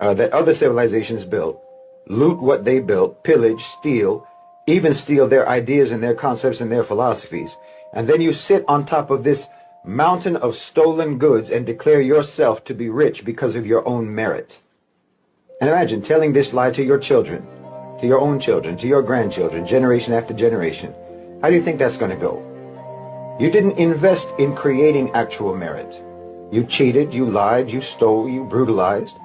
that other civilizations built, loot what they built, pillage, steal, even steal their ideas and their concepts and their philosophies. And then you sit on top of this mountain of stolen goods and declare yourself to be rich because of your own merit. And imagine telling this lie to your children, to your own children, to your grandchildren, generation after generation. How do you think that's going to go? You didn't invest in creating actual merit. You cheated, you lied, you stole, you brutalized.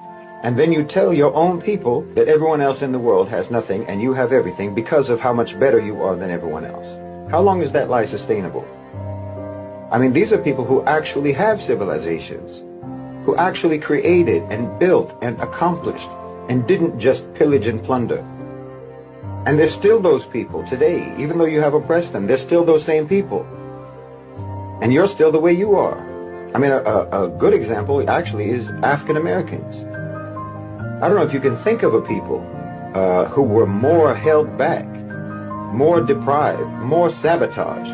And then you tell your own people that everyone else in the world has nothing and you have everything because of how much better you are than everyone else. How long is that lie sustainable? I mean, these are people who actually have civilizations, who actually created and built and accomplished and didn't just pillage and plunder. And there's still those people today, even though you have oppressed them, there's still those same people. And you're still the way you are. I mean, a good example actually is African Americans. I don't know if you can think of a people who were more held back, more deprived, more sabotaged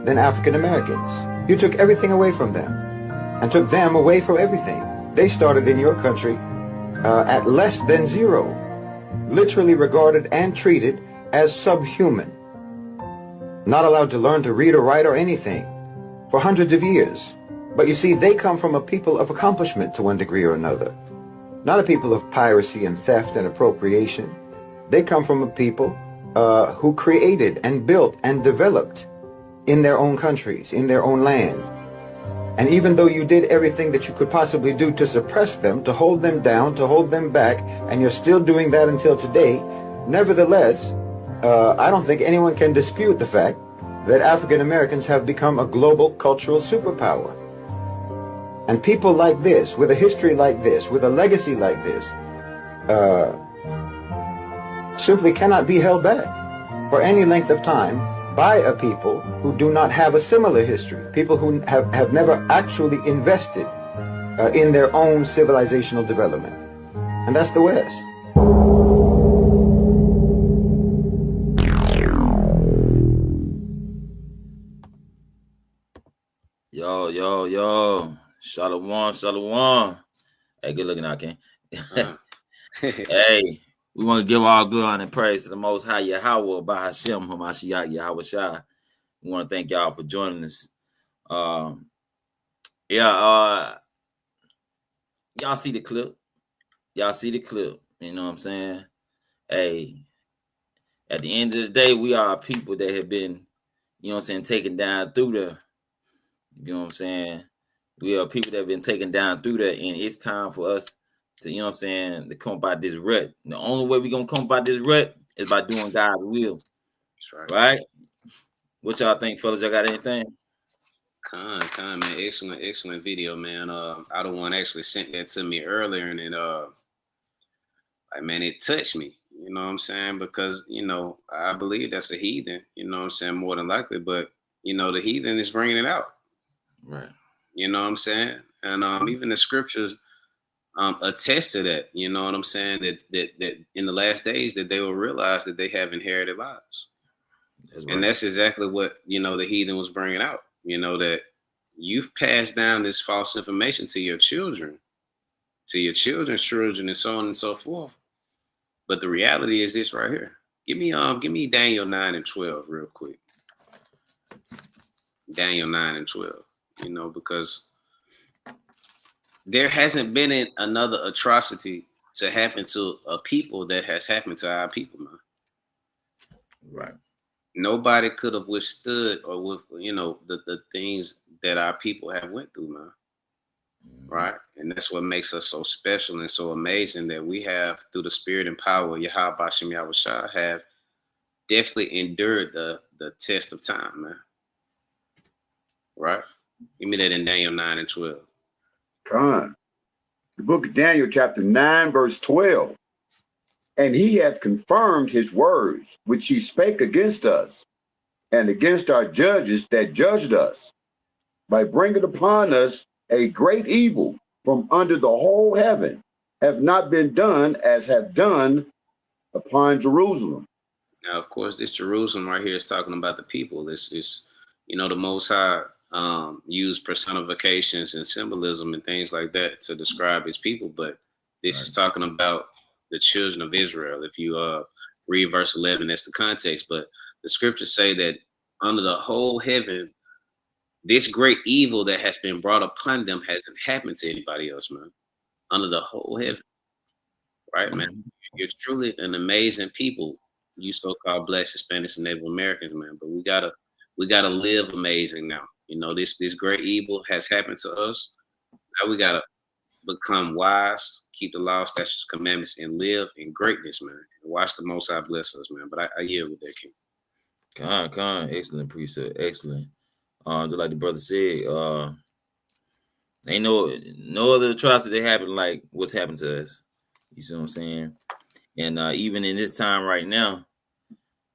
than African Americans. You took everything away from them and took them away from everything. They started in your country at less than zero, literally regarded and treated as subhuman, not allowed to learn to read or write or anything for hundreds of years. But you see, they come from a people of accomplishment to one degree or another. Not a people of piracy and theft and appropriation. They come from a people who created and built and developed in their own countries, in their own land. And even though you did everything that you could possibly do to suppress them, to hold them down, to hold them back, and you're still doing that until today, nevertheless, I don't think anyone can dispute the fact that African Americans have become a global cultural superpower. And people like this, with a history like this, with a legacy like this, simply cannot be held back for any length of time by a people who do not have a similar history, people who have never actually invested in their own civilizational development. And that's the West. Yo. Shalom, shalom. Hey, good looking out, King. Hey, we want to give all good honor and praise to the Most High Yahweh, Bahashem, Hamashiach, Yahweh Shai. We want to thank y'all for joining us. Y'all see the clip. You know what I'm saying? Hey, at the end of the day, we are people that have been, you know what I'm saying, taken down through the, you know what I'm saying? We are people that have been taken down through that, and it's time for us to, you know what I'm saying, to come by this rut. And the only way we're going to come by this rut is by doing God's will. That's right? What y'all think, fellas? Y'all got anything? Con, man. Excellent video, man. I the one actually sent that to me earlier, and it, it touched me. You know what I'm saying? Because, you know, I believe that's a heathen, you know what I'm saying, more than likely. But, you know, the heathen is bringing it out. Right. You know what I'm saying? And even the scriptures attest to that. You know what I'm saying? That in the last days that they will realize that they have inherited lives. That's right. And that's exactly what, you know, the heathen was bringing out. You know, that you've passed down this false information to your children, to your children's children, and so on and so forth. But the reality is this right here. Give me Daniel 9 and 12 real quick. Daniel 9 and 12. You know, because there hasn't been another atrocity to happen to a people that has happened to our people, man. Right. Nobody could have withstood or with, you know, the things that our people have went through, man. Right. And that's what makes us so special and so amazing, that we have, through the spirit and power of Yahweh Bashem Yahweh Shah, have definitely endured the test of time, man. Right. Give me that in Daniel 9 and 12. Con. The book of Daniel, chapter 9, verse 12. And he hath confirmed his words, which he spake against us, and against our judges that judged us, by bringing upon us a great evil from under the whole heaven, have not been done as have done upon Jerusalem. Now, of course, this Jerusalem right here is talking about the people. This is, you know, the Most High use personifications and symbolism and things like that to describe his people. But This is talking about the children of Israel. If you read verse 11, that's the context. But the scriptures say that under the whole heaven, this great evil that has been brought upon them hasn't happened to anybody else, man. Under the whole heaven, right, man? You're truly an amazing people, you so-called Black, Hispanics, and Native Americans, man. But we gotta live amazing now. You know, this great evil has happened to us. Now we gotta become wise, keep the law, statutes, commandments, and live in greatness, man. And watch the Most High bless us, man. But I yield with that, King. Excellent precept, excellent. Just like the brother said, ain't no other atrocity that happened like what's happened to us. You see what I'm saying? And even in this time right now,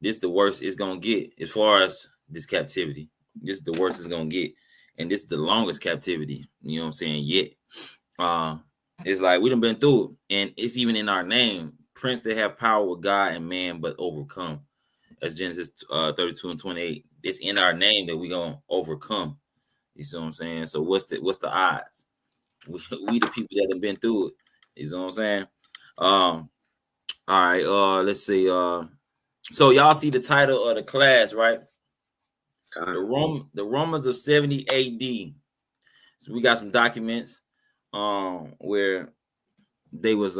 this the worst it's gonna get as far as this captivity. This is the worst it's gonna get, and this is the longest captivity. You know what I'm saying? Yet, it's like we done been through it, and it's even in our name. Prince, they have power with God and man, but overcome. That's Genesis 32 and 28. It's in our name that we gonna overcome. You see what I'm saying? So what's the odds? We the people that have been through it. You see what I'm saying? All right. Let's see. So y'all see the title of the class, right? The Romans of 70 AD. So we got some documents where they was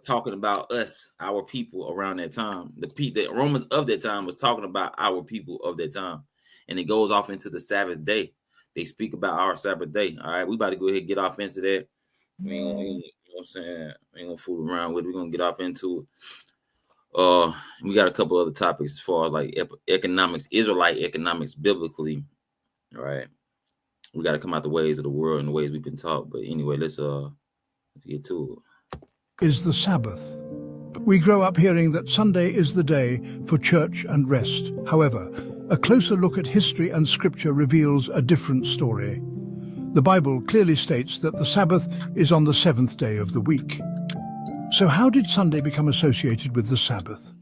talking about us, our people around that time. The Romans of that time was talking about our people of that time. And it goes off into the Sabbath day. They speak about our Sabbath day. All right, we about to go ahead and get off into that. You know what I'm saying? We ain't gonna fool around with it. We're gonna get off into it. We got a couple other topics as far as like economics, Israelite economics biblically. All right. We got to come out the ways of the world and the ways we've been taught. But anyway, let's get to it. Is the Sabbath. We grow up hearing that Sunday is the day for church and rest. However, a closer look at history and scripture reveals a different story. The Bible clearly states that the Sabbath is on the seventh day of the week. So how did Sunday become associated with the Sabbath?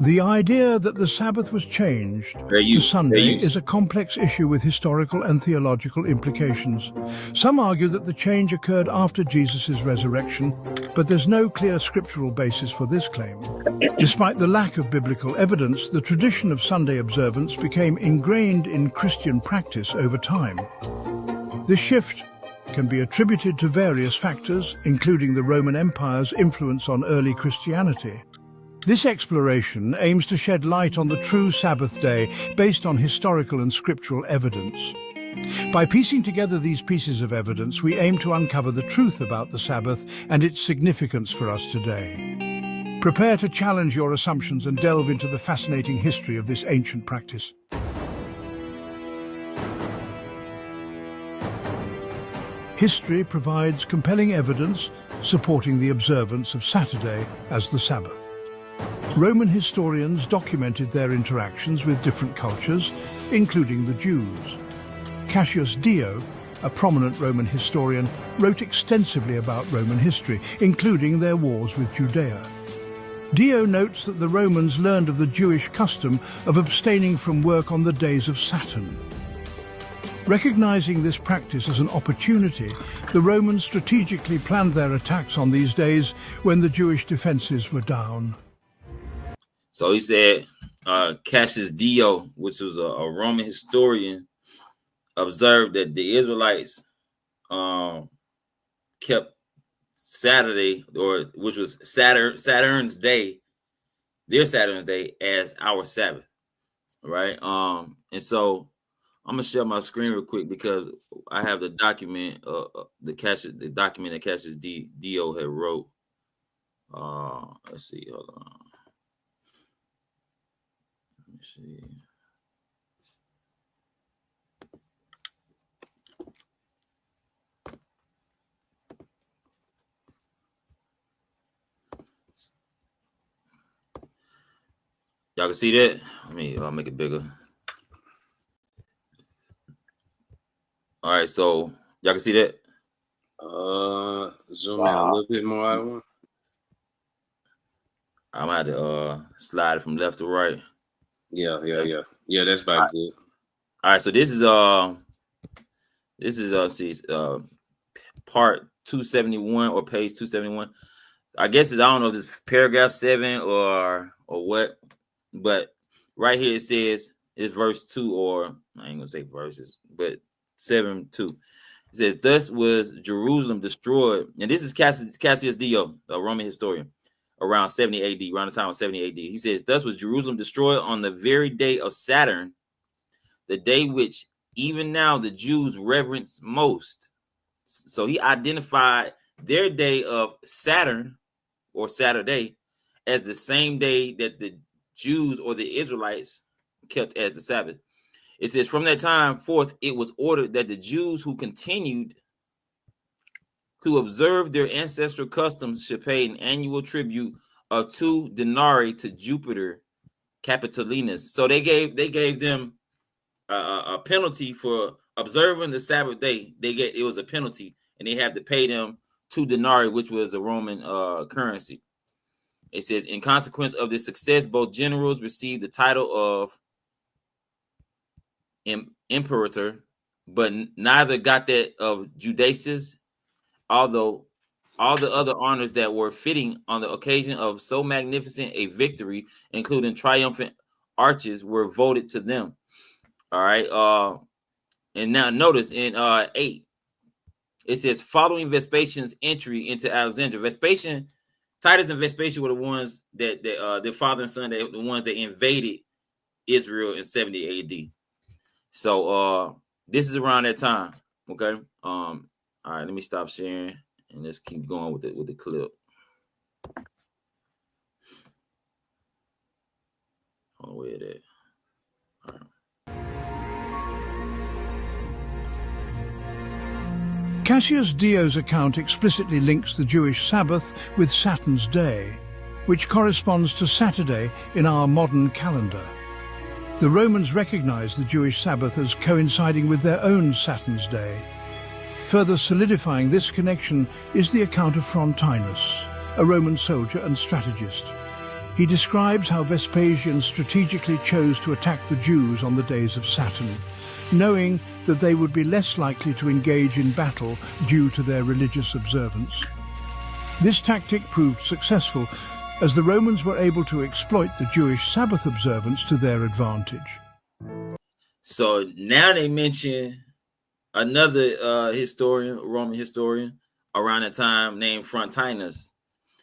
The idea that the Sabbath was changed to Sunday is a complex issue with historical and theological implications. Some argue that the change occurred after Jesus' resurrection, but there's no clear scriptural basis for this claim. Despite the lack of biblical evidence, the tradition of Sunday observance became ingrained in Christian practice over time. This shift can be attributed to various factors, including the Roman Empire's influence on early Christianity. This exploration aims to shed light on the true Sabbath day based on historical and scriptural evidence. By piecing together these pieces of evidence, we aim to uncover the truth about the Sabbath and its significance for us today. Prepare to challenge your assumptions and delve into the fascinating history of this ancient practice. History provides compelling evidence supporting the observance of Saturday as the Sabbath. Roman historians documented their interactions with different cultures, including the Jews. Cassius Dio, a prominent Roman historian, wrote extensively about Roman history, including their wars with Judea. Dio notes that the Romans learned of the Jewish custom of abstaining from work on the days of Saturn. Recognizing this practice as an opportunity, the Romans strategically planned their attacks on these days when the Jewish defenses were down. So he said Cassius Dio, which was a Roman historian, observed that the Israelites kept Saturday, or which was Saturn's day, their Saturn's day, as our Sabbath, right? And so I'm gonna share my screen real quick because I have the document, the document that Cassius Dio had wrote. Let's see, hold on. Let me see. Y'all can see that? I'll make it bigger. All right, so y'all can see that? Zoom is a little bit more out of one. I'm gonna have to slide it from left to right. Yeah, that's about good. All right, so this is This is part 271 or page 271. I guess I don't know if it's paragraph 7 or what, but right here it says it's verse 2, or I ain't gonna say verses, but 7:2. It says, "Thus was Jerusalem destroyed," and this is Cassius Dio, a Roman historian, around 70 AD, around the time of 70 AD. He says, "Thus was Jerusalem destroyed on the very day of Saturn, the day which even now the Jews reverence most." So he identified their day of Saturn or Saturday as the same day that the Jews or the Israelites kept as the Sabbath. It says, "From that time forth, it was ordered that the Jews who continued to observe their ancestral customs should pay an annual tribute of 2 denarii to Jupiter Capitolinus." So they gave them a penalty for observing the Sabbath day. It was a penalty, and they had to pay them 2 denarii, which was a Roman currency. It says, "In consequence of this success, both generals received the title of imperator, but neither got that of judaces, although all the other honors that were fitting on the occasion of so magnificent a victory, including triumphant arches, were voted to them." All right. And now notice in 8, it says, "Following Vespasian's entry into Alexandria." Titus and Vespasian were the ones that their father and son, the ones that invaded Israel in 70 AD. So this is around that time. Okay. All right, let me stop sharing and let's keep going with the clip. Oh, where it at? All right. Cassius Dio's account explicitly links the Jewish Sabbath with Saturn's Day, which corresponds to Saturday in our modern calendar. The Romans recognized the Jewish Sabbath as coinciding with their own Saturn's Day. Further solidifying this connection is the account of Frontinus, a Roman soldier and strategist. He describes how Vespasian strategically chose to attack the Jews on the days of Saturn, knowing that they would be less likely to engage in battle due to their religious observance. This tactic proved successful, as the Romans were able to exploit the Jewish Sabbath observance to their advantage. So now they mention another Roman historian around the time named Frontinus,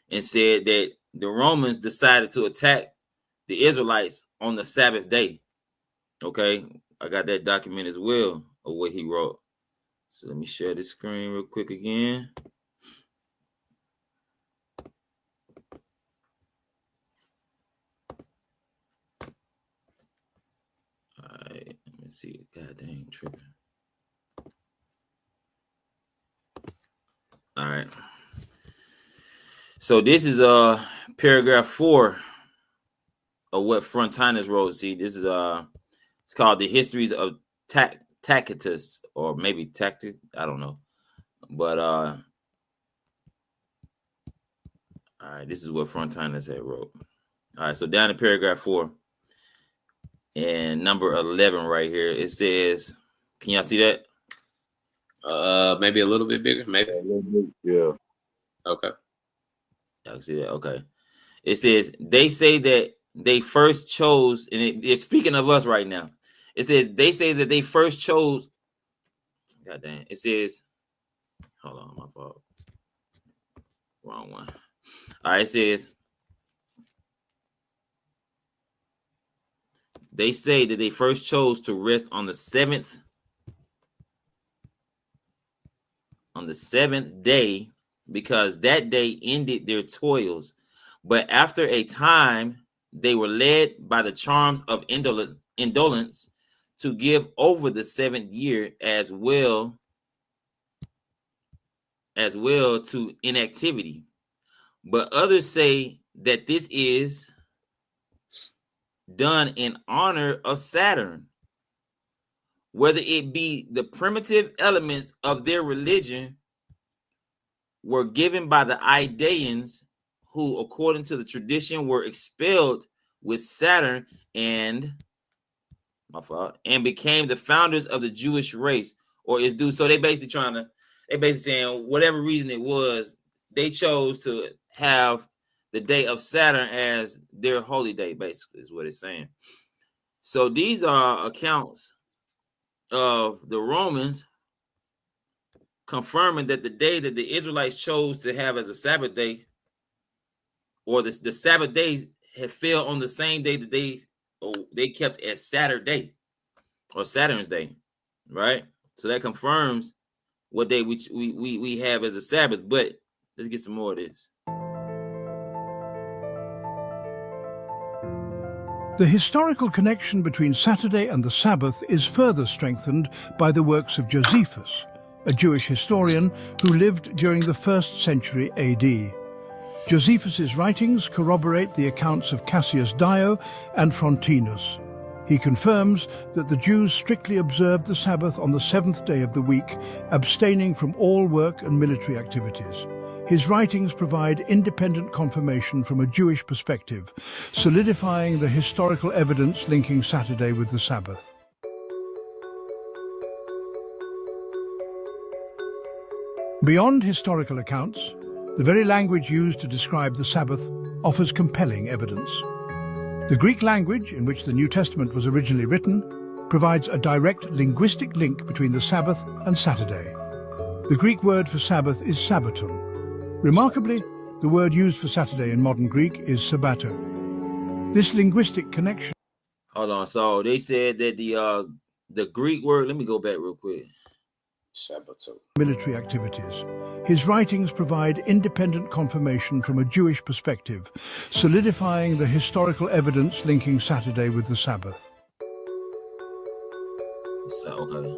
and said that the Romans decided to attack the Israelites on the Sabbath day. Okay, I got that document as well of what he wrote. So let me share this screen real quick again. All right, let me see. God dang, tripping. All right. So this is paragraph 4 of what Frontinus wrote. See, this is it's called The Histories of Tacitus, or maybe Tactic, I don't know. But all right, this is what Frontinus had wrote. All right, so down in paragraph 4 and number 11 right here, it says, can y'all see that? Maybe a little bit bigger, maybe. Yeah. Okay. Y'all can see that? Okay. It says, they say that they first chose, and it's speaking of us right now. It says, they say that they first chose, God damn, it says, hold on, my fault. Wrong one. All right, it says, they say that they first chose to rest on the seventh day, because that day ended their toils. But after a time, they were led by the charms of indolence to give over the 7th year as well to inactivity. But others say that this is done in honor of Saturn, whether it be the primitive elements of their religion were given by the Idaeans, who, according to the tradition, were expelled with Saturn and became the founders of the Jewish race, or is due. So they basically saying whatever reason it was, they chose to have the day of Saturn as their holy day, basically, is what it's saying. So these are accounts of the Romans confirming that the day that the Israelites chose to have as a Sabbath day, or the Sabbath days, had fell on the same day that they kept as Saturday or Saturn's day, right? So that confirms what day we have as a Sabbath. But let's get some more of this. The historical connection between Saturday and the Sabbath is further strengthened by the works of Josephus, a Jewish historian who lived during the 1st century AD. Josephus's writings corroborate the accounts of Cassius Dio and Frontinus. He confirms that the Jews strictly observed the Sabbath on the 7th day of the week, abstaining from all work and military activities. His writings provide independent confirmation from a Jewish perspective, solidifying the historical evidence linking Saturday with the Sabbath. Beyond historical accounts, the very language used to describe the Sabbath offers compelling evidence. The Greek language, in which the New Testament was originally written, provides a direct linguistic link between the Sabbath and Saturday. The Greek word for Sabbath is sabbaton. Remarkably, the word used for Saturday in modern Greek is sabbato. This linguistic connection... Hold on. So they said that the Greek word... Let me go back real quick. Sabbato. Military activities. His writings provide independent confirmation from a Jewish perspective, solidifying the historical evidence linking Saturday with the Sabbath. Okay.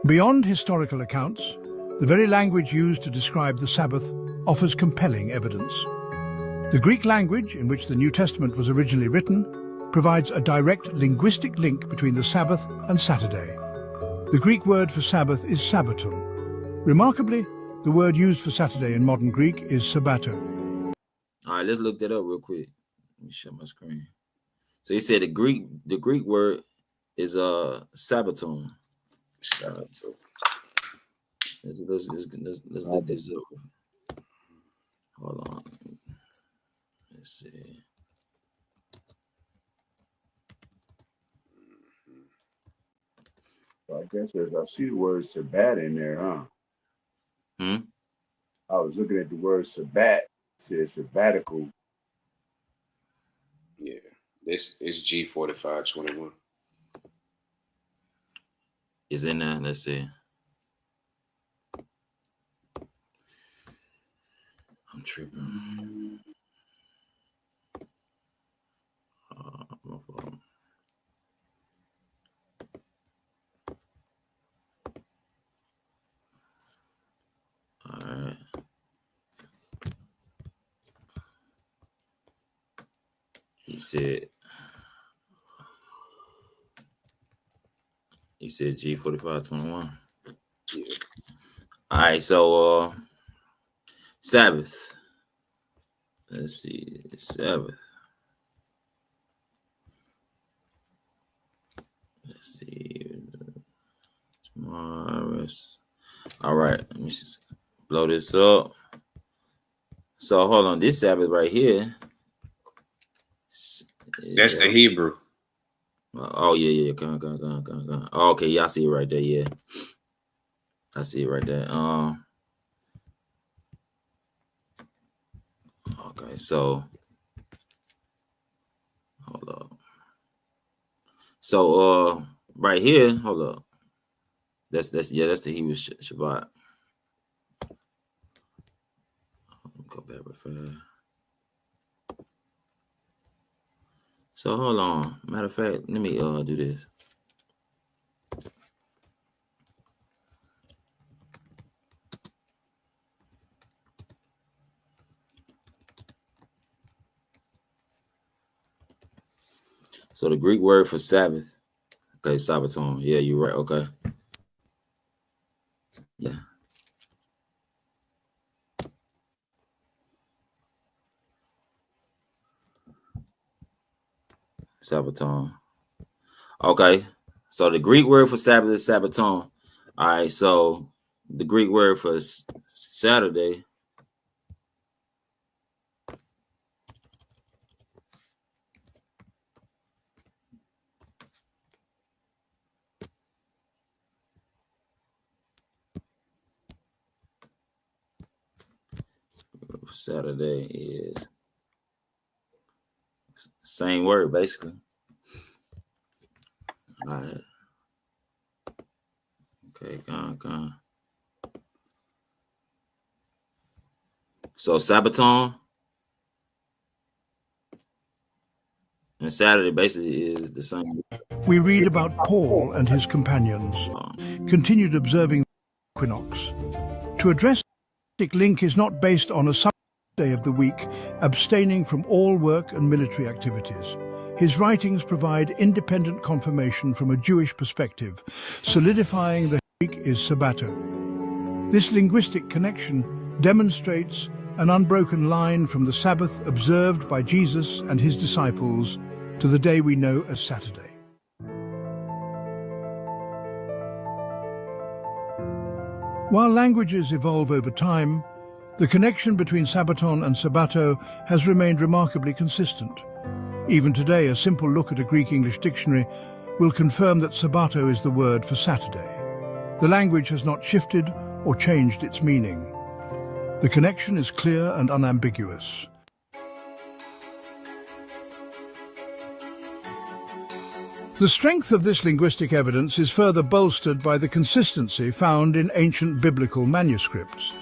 Beyond historical accounts, the very language used to describe the Sabbath offers compelling evidence. The Greek language, in which the New Testament was originally written, provides a direct linguistic link between the Sabbath and Saturday. The Greek word for Sabbath is sabbaton. Remarkably, the word used for Saturday in modern Greek is sabbato. All right, let's look that up real quick. Let me share my screen. So you said the Greek word is sabbaton. Sabbato. Let's look this up. Hold on. Let's see. I guess I see the word sabbat in there, huh? I was looking at the word sabbat. It says sabbatical. Yeah, this is G4521. Is in there. Let's see. I'm tripping. My phone. All right. You said G4521. Yeah. All right, so Sabbath. Let's see, Sabbath. Let's see. Tomorrow's. All right, let me just blow this up. So hold on, this Sabbath right here. That's the Hebrew. Oh yeah. Come on. Oh, okay, yeah, I see it right there. Yeah, I see it right there. Okay, so hold up. So right here, hold up. That's the Hebrew Shabbat. Go back real fast. So hold on. Matter of fact, let me do this. So the Greek word for Sabbath, okay, sabbaton. Yeah, you're right. Okay. Yeah. Sabbaton. Okay. So the Greek word for Sabbath is sabbaton. All right, so the Greek word for Saturday is same word basically. All right. Okay, gone. So sabbaton and Saturday basically is the same. We read about Paul and his companions continued observing the equinox. To address the link is not based on a day of the week, abstaining from all work and military activities. His writings provide independent confirmation from a Jewish perspective, solidifying the week is sabbato. This linguistic connection demonstrates an unbroken line from the Sabbath observed by Jesus and his disciples to the day we know as Saturday. While languages evolve over time, the connection between sabbaton and sabbato has remained remarkably consistent. Even today, a simple look at a Greek-English dictionary will confirm that sabbato is the word for Saturday. The language has not shifted or changed its meaning. The connection is clear and unambiguous. The strength of this linguistic evidence is further bolstered by the consistency found in ancient biblical manuscripts.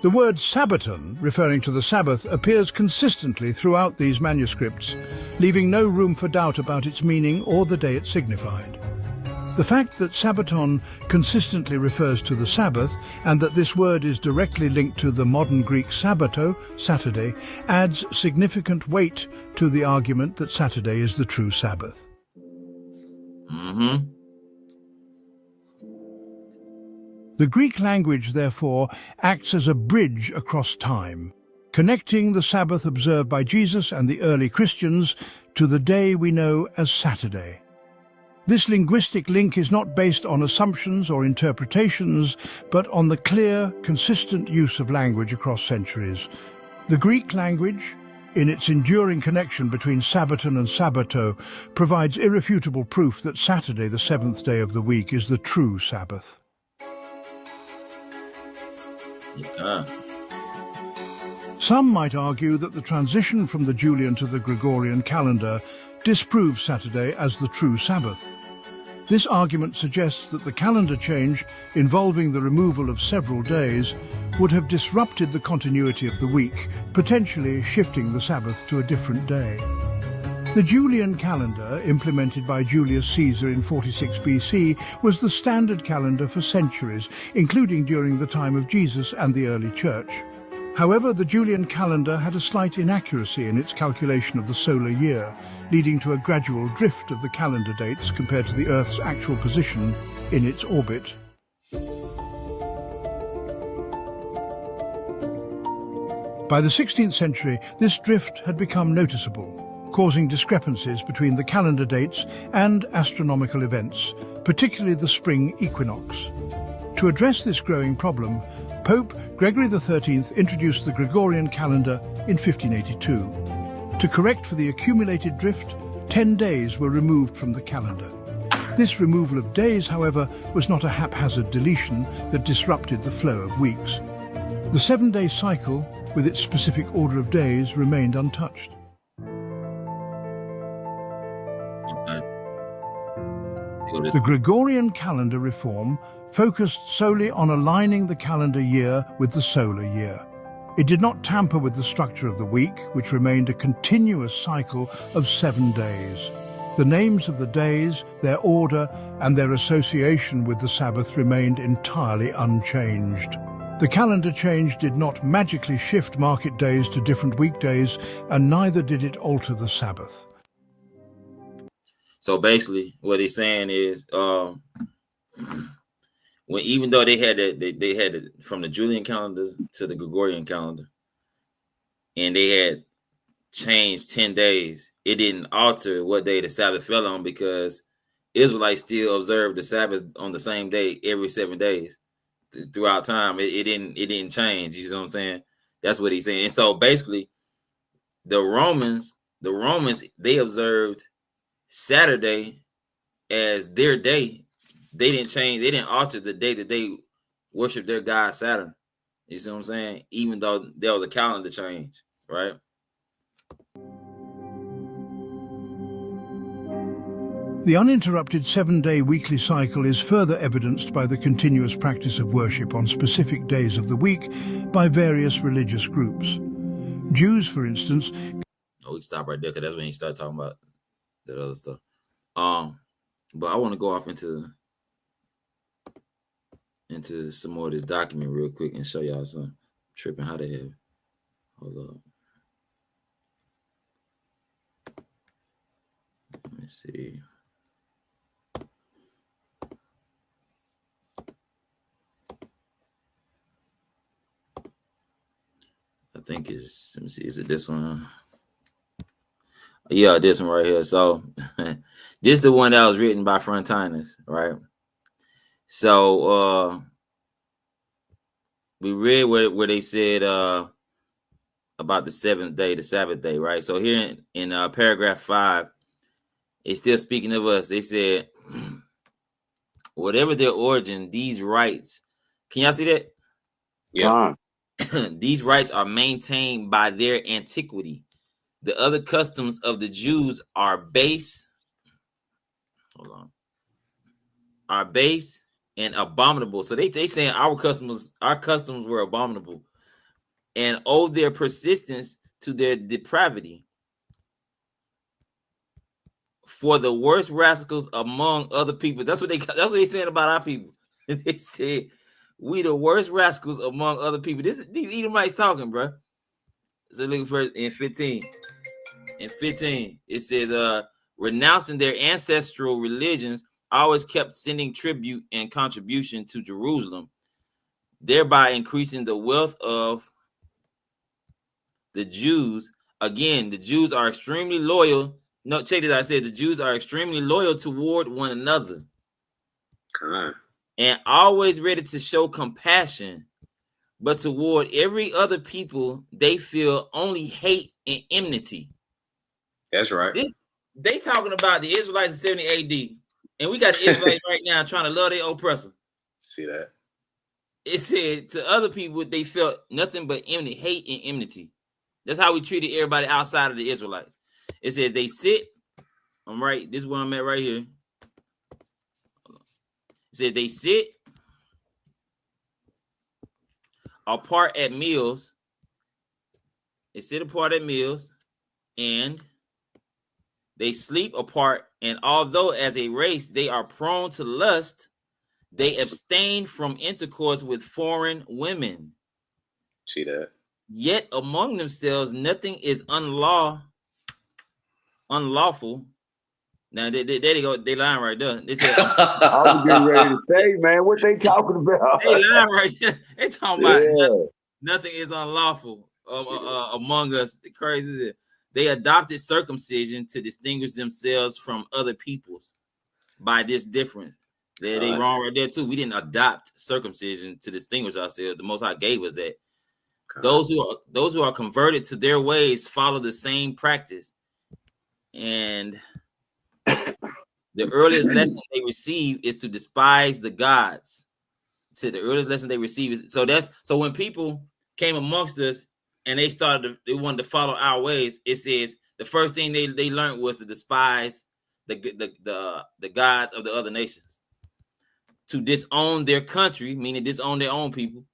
The word sabbaton, referring to the Sabbath, appears consistently throughout these manuscripts, leaving no room for doubt about its meaning or the day it signified. The fact that sabbaton consistently refers to the Sabbath and that this word is directly linked to the modern Greek sabbato, Saturday, adds significant weight to the argument that Saturday is the true Sabbath. The Greek language, therefore, acts as a bridge across time, connecting the Sabbath observed by Jesus and the early Christians to the day we know as Saturday. This linguistic link is not based on assumptions or interpretations, but on the clear, consistent use of language across centuries. The Greek language, in its enduring connection between sabbaton and sabbato, provides irrefutable proof that Saturday, the seventh day of the week, is the true Sabbath. Some might argue that the transition from the Julian to the Gregorian calendar disproves Saturday as the true Sabbath. This argument suggests that the calendar change, involving the removal of several days, would have disrupted the continuity of the week, potentially shifting the Sabbath to a different day. The Julian calendar, implemented by Julius Caesar in 46 BC, was the standard calendar for centuries, including during the time of Jesus and the early church. However, the Julian calendar had a slight inaccuracy in its calculation of the solar year, leading to a gradual drift of the calendar dates compared to the Earth's actual position in its orbit. By the 16th century, this drift had become noticeable, causing discrepancies between the calendar dates and astronomical events, particularly the spring equinox. To address this growing problem, Pope Gregory XIII introduced the Gregorian calendar in 1582. To correct for the accumulated drift, 10 days were removed from the calendar. This removal of days, however, was not a haphazard deletion that disrupted the flow of weeks. The 7-day cycle, with its specific order of days, remained untouched. The Gregorian calendar reform focused solely on aligning the calendar year with the solar year. It did not tamper with the structure of the week, which remained a continuous cycle of 7 days. The names of the days, their order, and their association with the Sabbath remained entirely unchanged. The calendar change did not magically shift market days to different weekdays, and neither did it alter the Sabbath. So basically, what he's saying is, when even though they had it from the Julian calendar to the Gregorian calendar, and they had changed 10 days, it didn't alter what day the Sabbath fell on, because Israelites still observed the Sabbath on the same day every 7 days throughout time. It didn't change. You know what I'm saying? That's what he's saying. And so basically, the Romans, they observed Saturday as their day. They didn't change. They didn't alter the day that they worship their god Saturn. You see what I'm saying? Even though there was a calendar change, right? The uninterrupted 7-day weekly cycle is further evidenced by the continuous practice of worship on specific days of the week by various religious groups. Jews, for instance... Oh, we can stop right there because that's when you start talking about that other stuff. But I want to go off into some more of this document real quick and show y'all some tripping how they have. Hold up. Let me see. I think it's, let me see, is it this one? Yeah, this one right here. So this is the one that was written by Frontinus, right? So we read where they said about the seventh day, the Sabbath day, right? So here in paragraph 5, it's still speaking of us. They said, whatever their origin, these rites, can y'all see that? Yeah. These rites are maintained by their antiquity. The other customs of the Jews are base. Hold on. Are base and abominable. So they saying our customs were abominable and owe their persistence to their depravity. For the worst rascals among other people. That's what they saying about our people. They said we the worst rascals among other people. These Edomites talking, bro. So looking for in 15. In 15, it says, renouncing their ancestral religions, always kept sending tribute and contribution to Jerusalem, thereby increasing the wealth of the Jews. Again, the Jews are extremely loyal. No, check this. I said the Jews are extremely loyal toward one another. And always ready to show compassion, but toward every other people, they feel only hate and enmity. That's right. They talking about the Israelites in 70 AD, and we got the Israelites right now trying to love their oppressor. See that? It said to other people, they felt nothing but hate and enmity. That's how we treated everybody outside of the Israelites. It says they sit. I'm right. This is where I'm at right here. It says they sit apart at meals. They sit apart at meals, and they sleep apart. And although as a race they are prone to lust, they abstain from intercourse with foreign women. See that? Yet among themselves nothing is unlawful. Now they go, they lying right there. They said, I was getting ready to say, man, what they talking about? They lying right there. They talking about nothing is unlawful among us. The crazy is it. They adopted circumcision to distinguish themselves from other peoples by this difference. They wrong right there too. We didn't adopt circumcision to distinguish ourselves. The Most High gave us that. Those who are converted to their ways follow the same practice. And the earliest lesson they receive is to despise the gods. So the earliest lesson they receive is so when people came amongst us and they wanted to follow our ways, it says the first thing they learned was to despise the gods of the other nations, to disown their country, meaning disown their own people,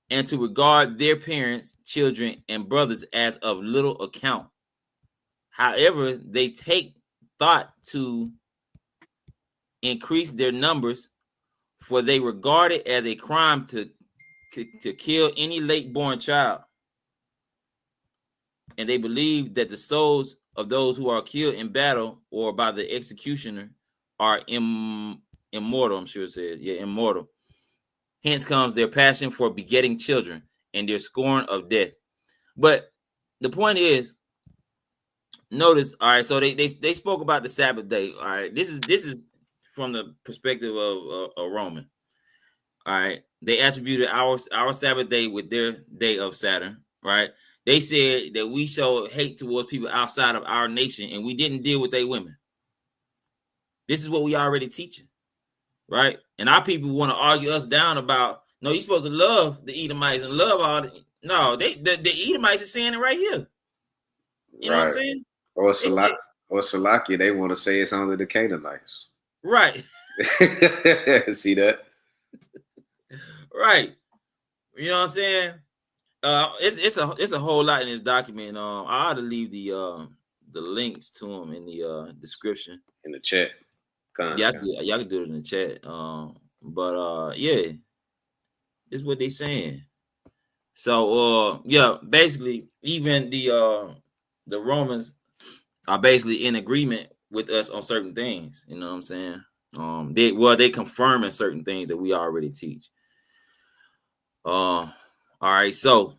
and to regard their parents, children, and brothers as of little account. However, they take thought to increase their numbers, for they regard it as a crime to kill any late-born child. And they believe that the souls of those who are killed in battle or by the executioner are immortal. I'm sure it says, immortal. Hence comes their passion for begetting children and their scorn of death. But the point is, notice, all right, so they spoke about the Sabbath day. All right, this is from the perspective of a Roman. All right, they attributed our Sabbath day with their day of Saturn. Right, they said that we show hate towards people outside of our nation, and we didn't deal with their women. This is what we already teaching, right? And our people want to argue us down about, no, you're supposed to love the Edomites and love all the. No, the Edomites are saying it right here. You know what I'm saying? Or Salakia, they want to say it's only the Canaanites. Right. See that? Right. You know what I'm saying? It's a whole lot in this document. I ought to leave the links to them in the description. In the chat. Yeah, y'all can do it in the chat. But yeah, this is what they saying. So yeah, basically, even the Romans are basically in agreement with us on certain things. You know what I'm saying? They confirming certain things that we already teach. All right, so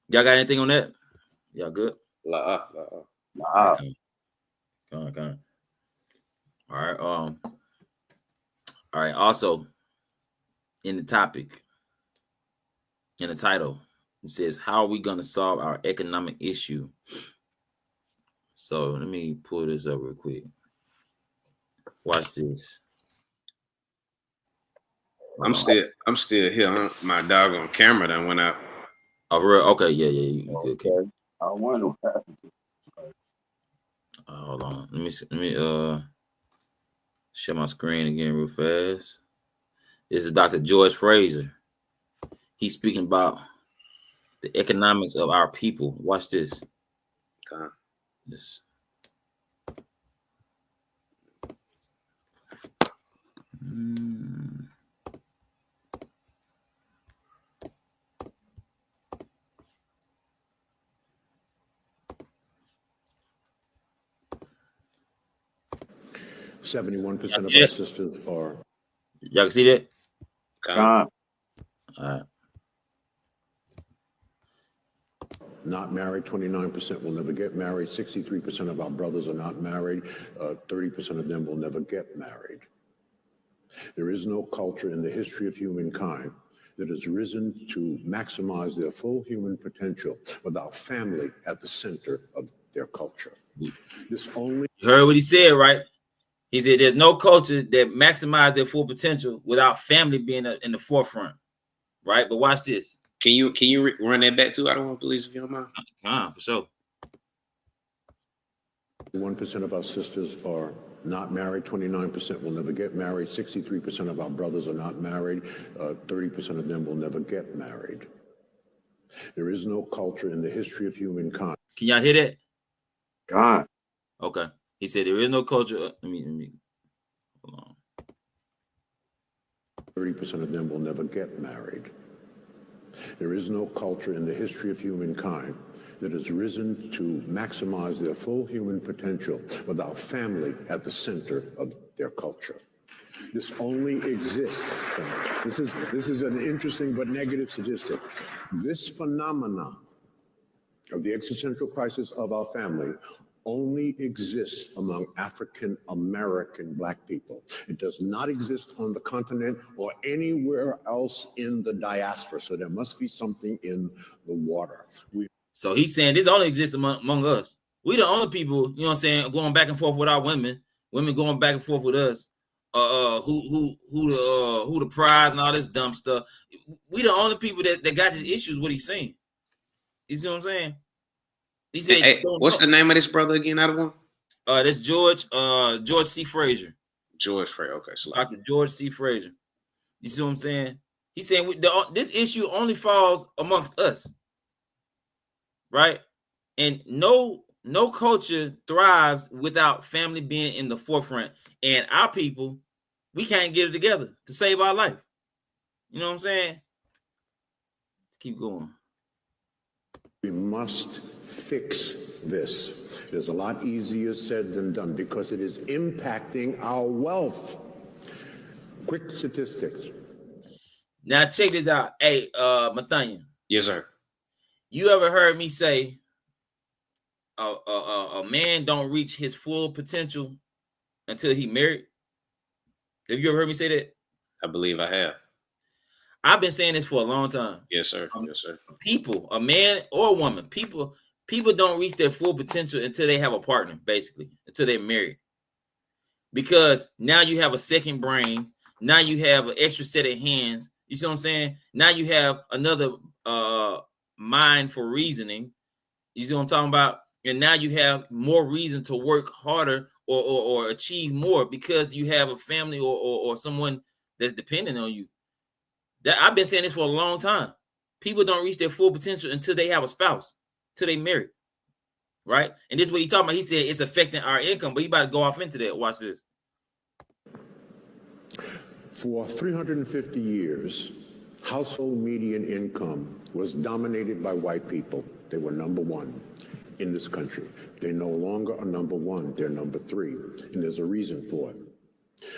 y'all got anything on that? Y'all good? Okay. All right. All right. Also, in the topic, in the title, it says, "How are we going to solve our economic issue?" So let me pull this up real quick. Watch this. I'm still here. My doggone camera done went out. Oh, real? Okay, yeah. You good? Okay. I wonder what happened. Hold on. Let me share my screen again real fast. This is Dr. George Fraser. He's speaking about the economics of our people. Watch this. Okay. This. 71% of our sisters are. Y'all can see that? All right. Not married, 29% will never get married. 63% of our brothers are not married. 30% of them will never get married. There is no culture in the history of humankind that has risen to maximize their full human potential without family at the center of their culture. This only. You heard what he said, right? He said there's no culture that maximizes their full potential without family being in the forefront, right? But watch this. Can you run that back too? I don't want to believe if you don't mind. For sure. 1% of our sisters are not married. 29% will never get married. 63% of our brothers are not married. 30% of them will never get married. There is no culture in the history of humankind. Can y'all hear that? God. Okay. He said there is no culture. Let me hold on. 30% of them will never get married. There is no culture in the history of humankind that has risen to maximize their full human potential without family at the center of their culture. This only exists. This is an interesting but negative statistic. This phenomena of the existential crisis of our family only exists among African American Black people. It does not exist on the continent or anywhere else in the diaspora. So there must be something in the water. So he's saying this only exists among us. We the only people, you know what I'm saying, going back and forth with our women going back and forth with us. Who the prize and all this dumb stuff. We the only people that got these issues. What he's saying. You see what I'm saying? He said, hey, what's the name of this brother again? Out of one? That's George C. Fraser. George Fraser. Okay, so Dr. George C. Fraser. You see what I'm saying? He's saying this issue only falls amongst us, right? And no culture thrives without family being in the forefront. And our people, we can't get it together to save our life. You know what I'm saying? Keep going. We must fix this. It is a lot easier said than done because it is impacting our wealth. Quick statistics. Now check this out. Hey, Mathanya. Yes, sir. You ever heard me say a man don't reach his full potential until he married? Have you ever heard me say that? I believe I have. I've been saying this for a long time. Yes, sir. Yes, sir. People, a man or a woman, people don't reach their full potential until they have a partner, basically, until they're married. Because now you have a second brain. Now you have an extra set of hands. You see what I'm saying? Now you have another mind for reasoning. You see what I'm talking about? And now you have more reason to work harder or achieve more because you have a family or someone that's dependent on you. That I've been saying this for a long time. People don't reach their full potential until they have a spouse, till they marry. Right? And this is what he's talking about. He said it's affecting our income, but he about to go off into that. Watch this. For 350 years, household median income was dominated by white people. They were number one in this country. They no longer are number one, they're number three, and there's a reason for it.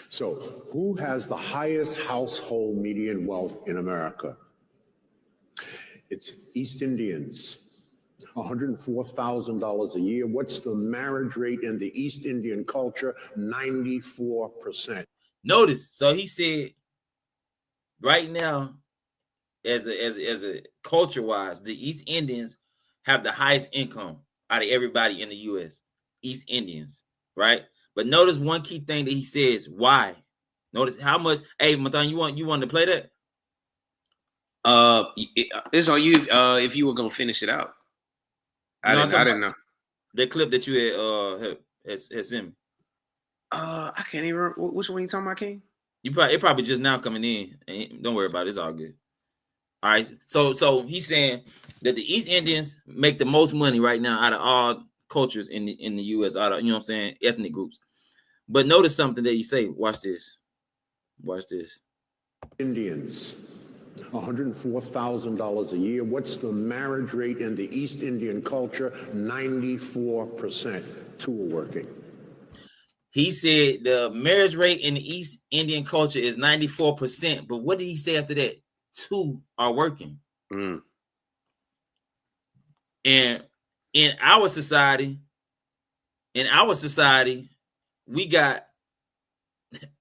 So, who has the highest household median wealth in America? It's East Indians. $104,000 a year. What's the marriage rate in the East Indian culture? 94%. Notice, so he said, right now, as a culture-wise, the East Indians have the highest income out of everybody in the U.S. East Indians, right? But notice one key thing that he says. Why? Notice how much. Hey, Mathan, you want to play that? It's on you if you were gonna finish it out. I didn't know the clip that you had sent me. I can't even remember. Which one you talking about, King? It probably just now coming in. Don't worry about it. It's all good. All right. So he's saying that the East Indians make the most money right now out of all cultures in the U.S. Out of, you know what I'm saying, ethnic groups. But notice something that you say. Watch this. Watch this. Indians, $104,000 a year. What's the marriage rate in the East Indian culture? 94%. Two are working. He said the marriage rate in the East Indian culture is 94%. But what did he say after that? Two are working. Mm. And in our society, we got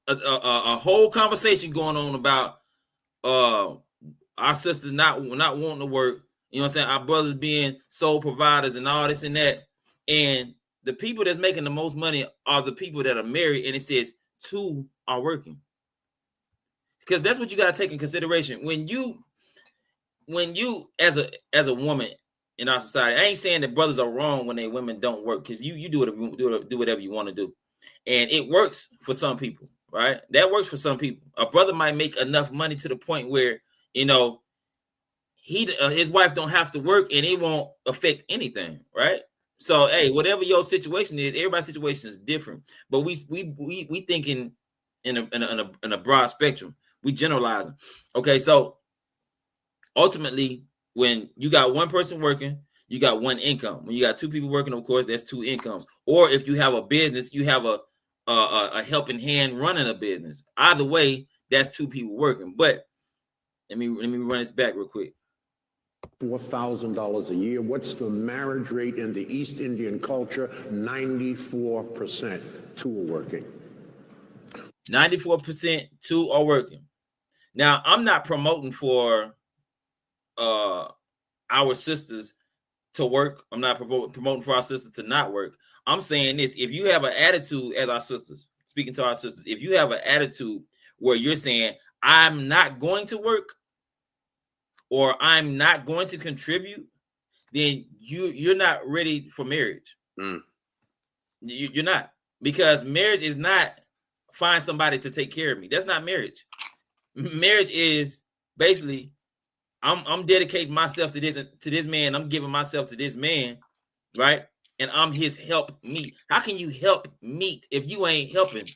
a whole conversation going on about our sisters not wanting to work. You know what I'm saying? Our brothers being sole providers and all this and that. And the people that's making the most money are the people that are married, and it says two are working. Because that's what you got to take in consideration when you as a woman in our society. I ain't saying that brothers are wrong when they women don't work, because you do whatever you want to do, and it works for some people, right? That works for some people. A brother might make enough money to the point where, you know, his wife don't have to work and it won't affect anything, right? So, hey, whatever your situation is, everybody's situation is different. But we thinking in a broad spectrum. We generalizing. Okay, so ultimately, when you got one person working, you got one income. When you got two people working, of course, that's two incomes. Or if you have a business, you have a helping hand running a business. Either way, that's two people working. But let me run this back real quick. $4,000 a year. What's the marriage rate in the East Indian culture? 94%. Two are working. 94%, two are working. Now, I'm not promoting for our sisters to work. I'm not promoting for our sisters to not work. I'm saying this: if you have an attitude as our sisters, speaking to our sisters, if you have an attitude where you're saying, I'm not going to work, or I'm not going to contribute, then you're not ready for marriage. Mm. You're not, because marriage is not find somebody to take care of me. That's not marriage. Marriage is basically I'm dedicating myself to this man. I'm giving myself to this man, right? And I'm his help meet. How can you help meet if you ain't helping?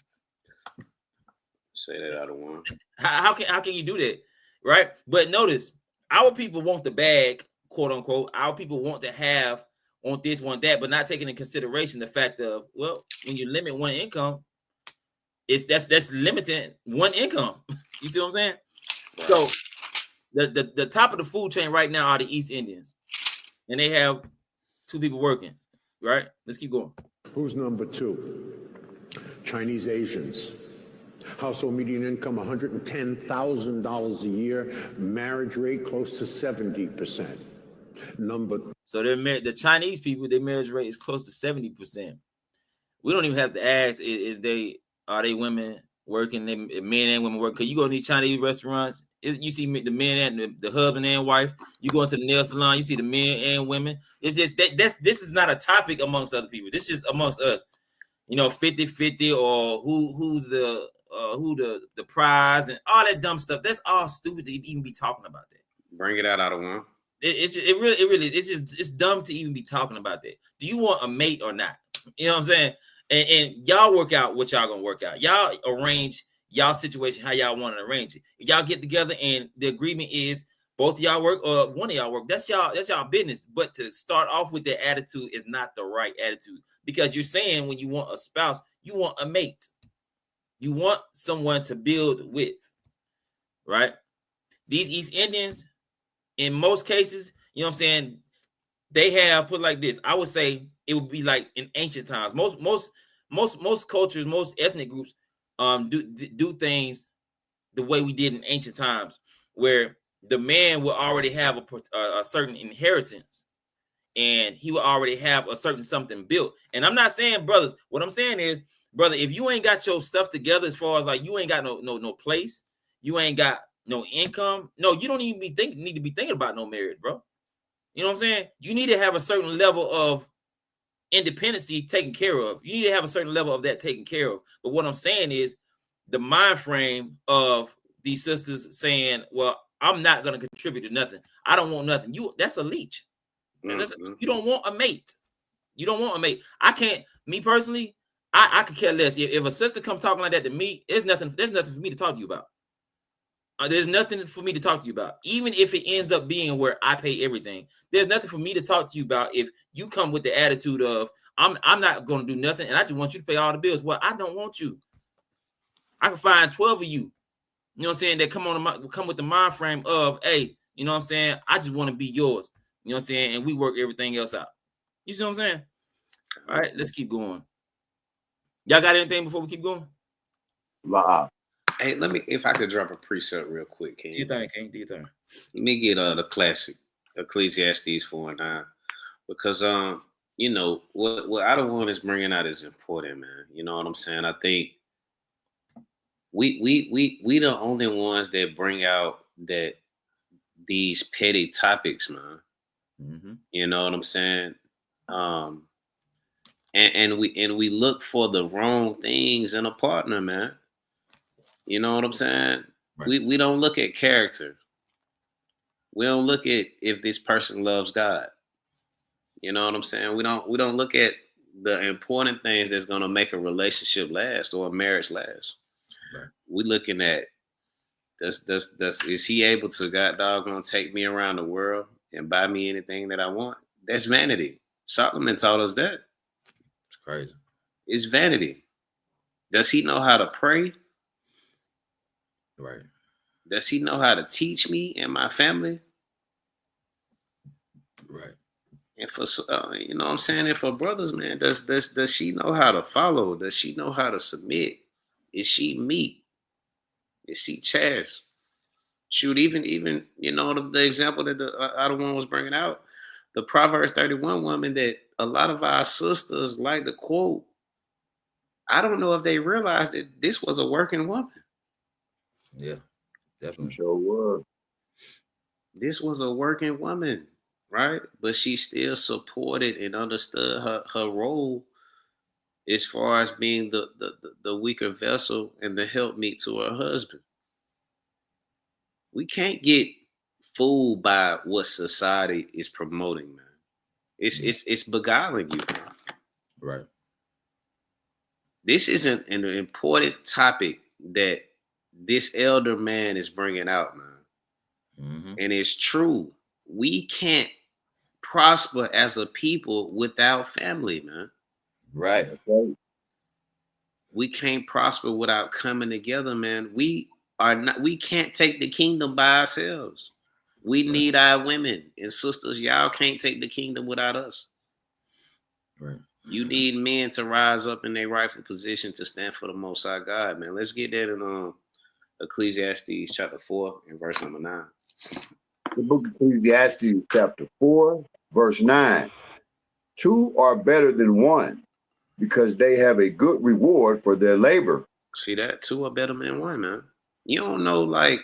Say that out of one. How can you do that, right? But notice, our people want the bag, quote unquote. Our people want this, want that, but not taking into consideration the fact of, well, when you limit one income, that's limiting one income. You see what I'm saying? Right. So the top of the food chain right now are the East Indians, and they have two people working. Right? Let's keep going. Who's number two? Chinese Asians. Household median income, $110,000 a year. Marriage rate close to 70%. So the Chinese people, their marriage rate is close to 70%. We don't even have to ask, are they women working, men and women working? Because you go to these Chinese restaurants, you see the men and the husband and wife. You go into the nail salon, you see the men and women. It's just this is not a topic amongst other people. This is amongst us. 50-50 or who's the prize and all that dumb stuff. That's all stupid to even be talking about that. Bring it out of one. It really it's dumb to even be talking about that. Do you want a mate or not? You know what I'm saying? And y'all work out what y'all gonna work out. Y'all arrange y'all situation how y'all want to arrange it. If y'all get together and the agreement is both of y'all work or one of y'all work, that's y'all business. But to start off with that attitude is not the right attitude, because you're saying when you want a spouse, you want a mate. You want someone to build with, right? These East Indians, in most cases, you know what I'm saying, they have put like this. I would say it would be like in ancient times. Most cultures, most ethnic groups do things the way we did in ancient times, where the man will already have a certain inheritance, and he will already have a certain something built. And I'm not saying, brothers, what I'm saying is, brother, if you ain't got your stuff together, as far as like you ain't got no place, you ain't got no income, no, you don't even need to be thinking about no marriage, bro. You know what I'm saying? You need to have a certain level of independency taken care of. You need to have a certain level of that taken care of. But what I'm saying is the mind frame of these sisters saying, well, I'm not going to contribute to nothing. I don't want nothing. That's a leech. You don't want a mate. You don't want a mate. I can't, me personally, I could care less. If a sister come talking like that to me, there's nothing for me to talk to you about. There's nothing for me to talk to you about. Even if it ends up being where I pay everything, there's nothing for me to talk to you about if you come with the attitude of I'm not going to do nothing and I just want you to pay all the bills. Well, I don't want you. I can find 12 of you, you know what I'm saying, that come with the mind frame of, hey, you know what I'm saying, I just want to be yours. You know what I'm saying? And we work everything else out. You see what I'm saying? All right, let's keep going. Y'all got anything before we keep going? La. Hey, if I could drop a precept real quick. Do you think, King? Do you think? Let me get the classic Ecclesiastes 4:9, because what I don't want is bringing out is important, man. You know what I'm saying? I think we the only ones that bring out that these petty topics, man. Mm-hmm. You know what I'm saying? And we look for the wrong things in a partner, man. You know what I'm saying? Right. We don't look at character. We don't look at if this person loves God. You know what I'm saying? We don't look at the important things that's gonna make a relationship last or a marriage last. Right. We looking at is he able to gonna take me around the world and buy me anything that I want? That's vanity. Solomon taught us that. It's crazy. It's vanity. Does he know how to pray? Right. Does he know how to teach me and my family? Right. And for you know what I'm saying, and for brothers, man, does she know how to follow? Does she know how to submit? Is she meek? Is she chast? Shoot, even you know the example that the other one was bringing out, the Proverbs 31 woman that a lot of our sisters like to quote. I don't know if they realized that this was a working woman. Yeah, definitely. Sure was. This was a working woman, right? But she still supported and understood her role as far as being the weaker vessel and the helpmeet to her husband. We can't get fooled by what society is promoting, man. It's beguiling you, man. Right. This isn't an important topic that this elder man is bringing out, man. Mm-hmm. And it's true. We can't prosper as a people without family, man. Right. That's right. We can't prosper without coming together, man. We can't take the kingdom by ourselves. We need our women and sisters. Y'all can't take the kingdom without us. Right. You need men to rise up in their rightful position to stand for the Most High God, man. Let's get that in Ecclesiastes chapter 4 and verse number 9. The book of Ecclesiastes chapter 4, verse 9. Two are better than one, because they have a good reward for their labor. See that? Two are better than one, man. You don't know, like,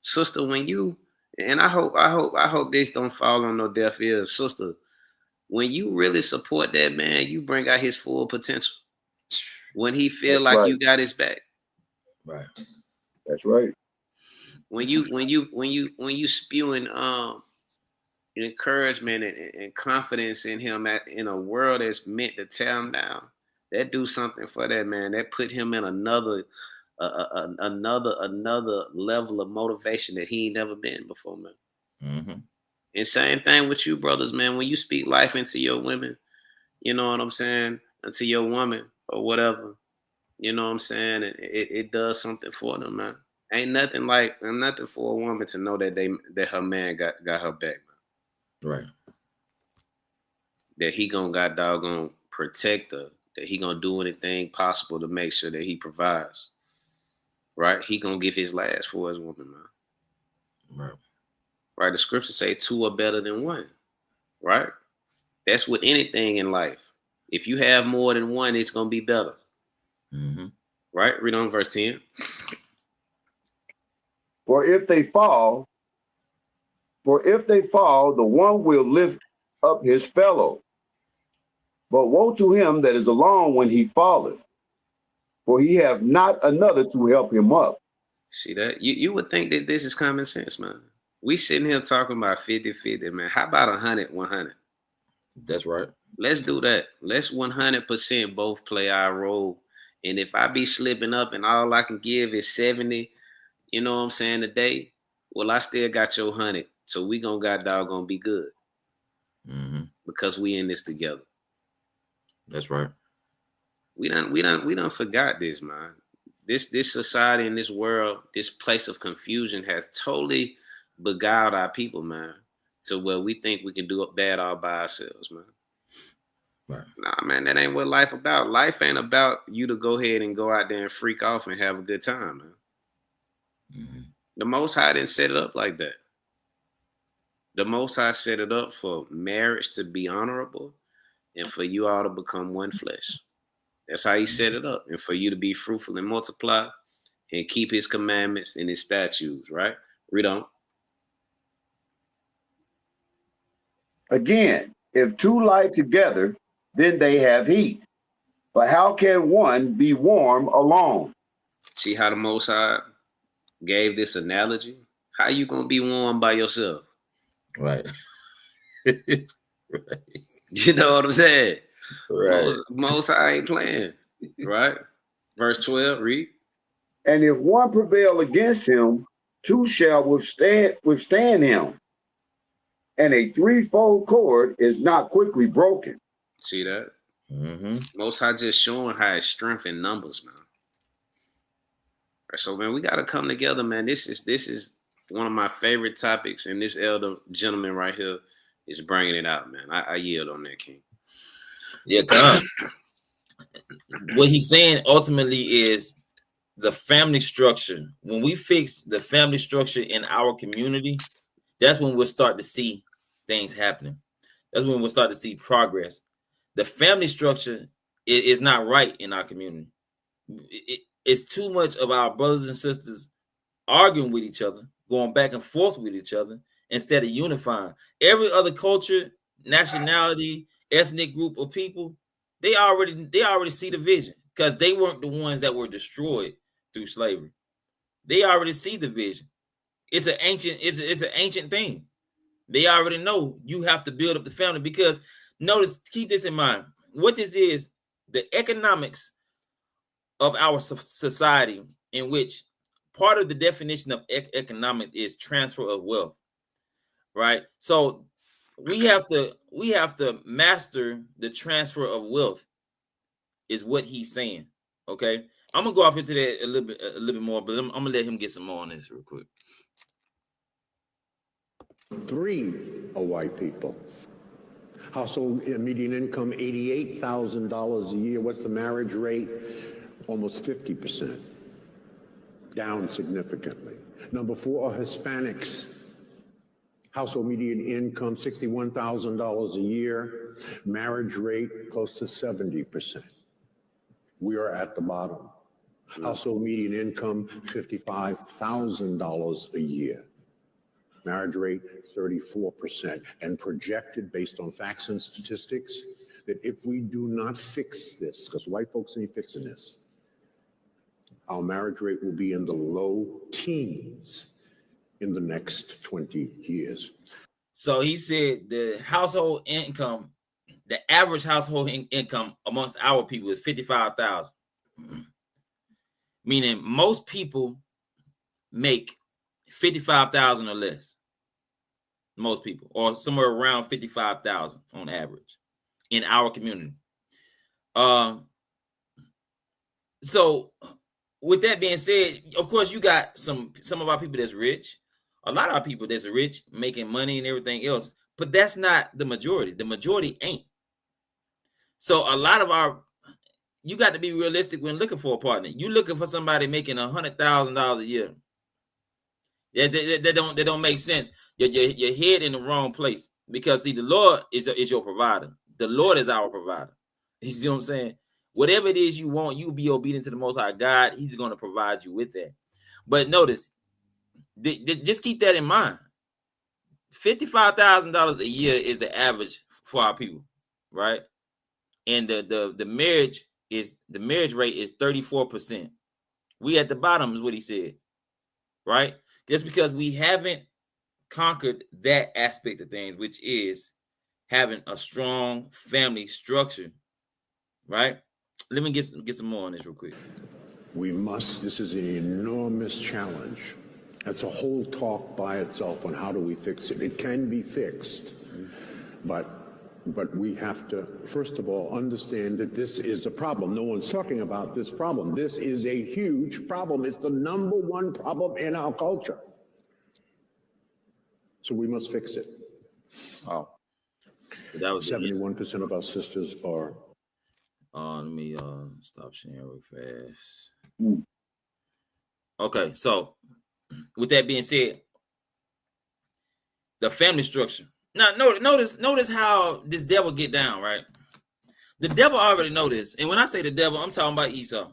sister, when you, and I hope this don't fall on no deaf ears, sister. When you really support that man, you bring out his full potential. When he feel That's like right. you got his back. Right. That's right. When you spewing encouragement and confidence in him in a world that's meant to tear him down, that do something for that man. That put him in another level of motivation that he ain't never been before, man. Mm-hmm. And same thing with you, brothers, man. When you speak life into your women, you know what I'm saying, into your woman or whatever, you know what I'm saying, it does something for them, man. Ain't nothing for a woman to know that her man got her back, man. Right. That he got doggone protect her. That he gonna do anything possible to make sure that he provides. Right? He gonna give his last for his woman, man. Right. Right? The scriptures say two are better than one. Right? That's with anything in life. If you have more than one, it's gonna be better. Mm-hmm. Right? Read on verse 10. For if they fall, the one will lift up his fellow. But woe to him that is alone when he falleth, for he have not another to help him up. See that? You would think that this is common sense, man. We sitting here talking about 50-50, man. How about 100-100? That's right. Let's do that. Let's 100% both play our role. And if I be slipping up and all I can give is 70, you know what I'm saying, today, well, I still got your 100. So we gonna be good. Mm-hmm. Because we in this together. That's right. We done forgot this, man. This society and this world, this place of confusion has totally beguiled our people, man, to where we think we can do bad all by ourselves, man. Right. Nah, man, that ain't what life about. Life ain't about you to go ahead and go out there and freak off and have a good time, man. Mm-hmm. The Most High didn't set it up like that. The Most High set it up for marriage to be honorable and for you all to become one flesh. That's how he set it up. And for you to be fruitful and multiply and keep his commandments and his statutes, right? Read on. Again, if two lie together, then they have heat. But how can one be warm alone? See how the Most High gave this analogy? How you gonna be warm by yourself? Right. Right. You know what I'm saying? Right. Most High ain't playing. Right? Verse 12, read. And if one prevail against him, two shall withstand him. And a threefold cord is not quickly broken. See that? Mm-hmm. Most High just showing how his strength in numbers, man. So, man, we got to come together, man. This is one of my favorite topics, and this elder gentleman right here is bringing it out, man. I yield on that, King. Yeah, God. What he's saying ultimately is the family structure. When we fix the family structure in our community, that's when we'll start to see things happening. That's when we'll start to see progress. The family structure is not right in our community. It's too much of our brothers and sisters arguing with each other, going back and forth with each other instead of unifying. Every other culture, nationality, ethnic group of people, they already see the vision because they weren't the ones that were destroyed through slavery. They already see the vision. It's an ancient thing. They already know you have to build up the family because notice, keep this in mind. What this is, the economics of our society, in which part of the definition of economics is transfer of wealth, right? So we have to master the transfer of wealth, is what he's saying. Okay, I'm gonna go off into that a little bit more, but I'm gonna let him get some more on this real quick. 3 are white people. Household median income, $88,000 a year. What's the marriage rate? Almost 50%. Down significantly. Number 4 are Hispanics. Household median income, $61,000 a year. Marriage rate, close to 70%. We are at the bottom. Household median income, $55,000 a year. Marriage rate, 34%. And projected based on facts and statistics that if we do not fix this, because white folks ain't fixing this, our marriage rate will be in the low teens in the next 20 years. So he said the household income, the average household income amongst our people is $55,000. Meaning most people make $55,000 or less. Most people, or somewhere around $55,000 on average in our community. So with that being said, of course, you got some of our people that's rich, a lot of our people that's rich, making money and everything else, but that's not the majority. The majority ain't. So a lot of you got to be realistic when looking for a partner. You looking for somebody making $100,000 a year. Yeah, that don't make sense. Your head in the wrong place, because see, the Lord is your provider. The Lord is our provider. You see what I'm saying? Whatever it is you want, you be obedient to the Most High God. He's going to provide you with that. But notice, just keep that in mind. $55,000 a year is the average for our people, right? And the marriage rate is 34%. We at the bottom is what he said, right? Just because we haven't conquered that aspect of things, which is having a strong family structure, right? Let me get some more on this real quick. This is an enormous challenge. That's a whole talk by itself on how do we fix it. It can be fixed, but we have to, first of all, understand that this is a problem. No one's talking about this problem. This is a huge problem. It's the number one problem in our culture. So we must fix it. Wow. That was 71% of our sisters are. Let me stop sharing real fast. Okay, so with that being said, the family structure. Now, notice how this devil get down, right? The devil already know this, and when I say the devil, I'm talking about Esau,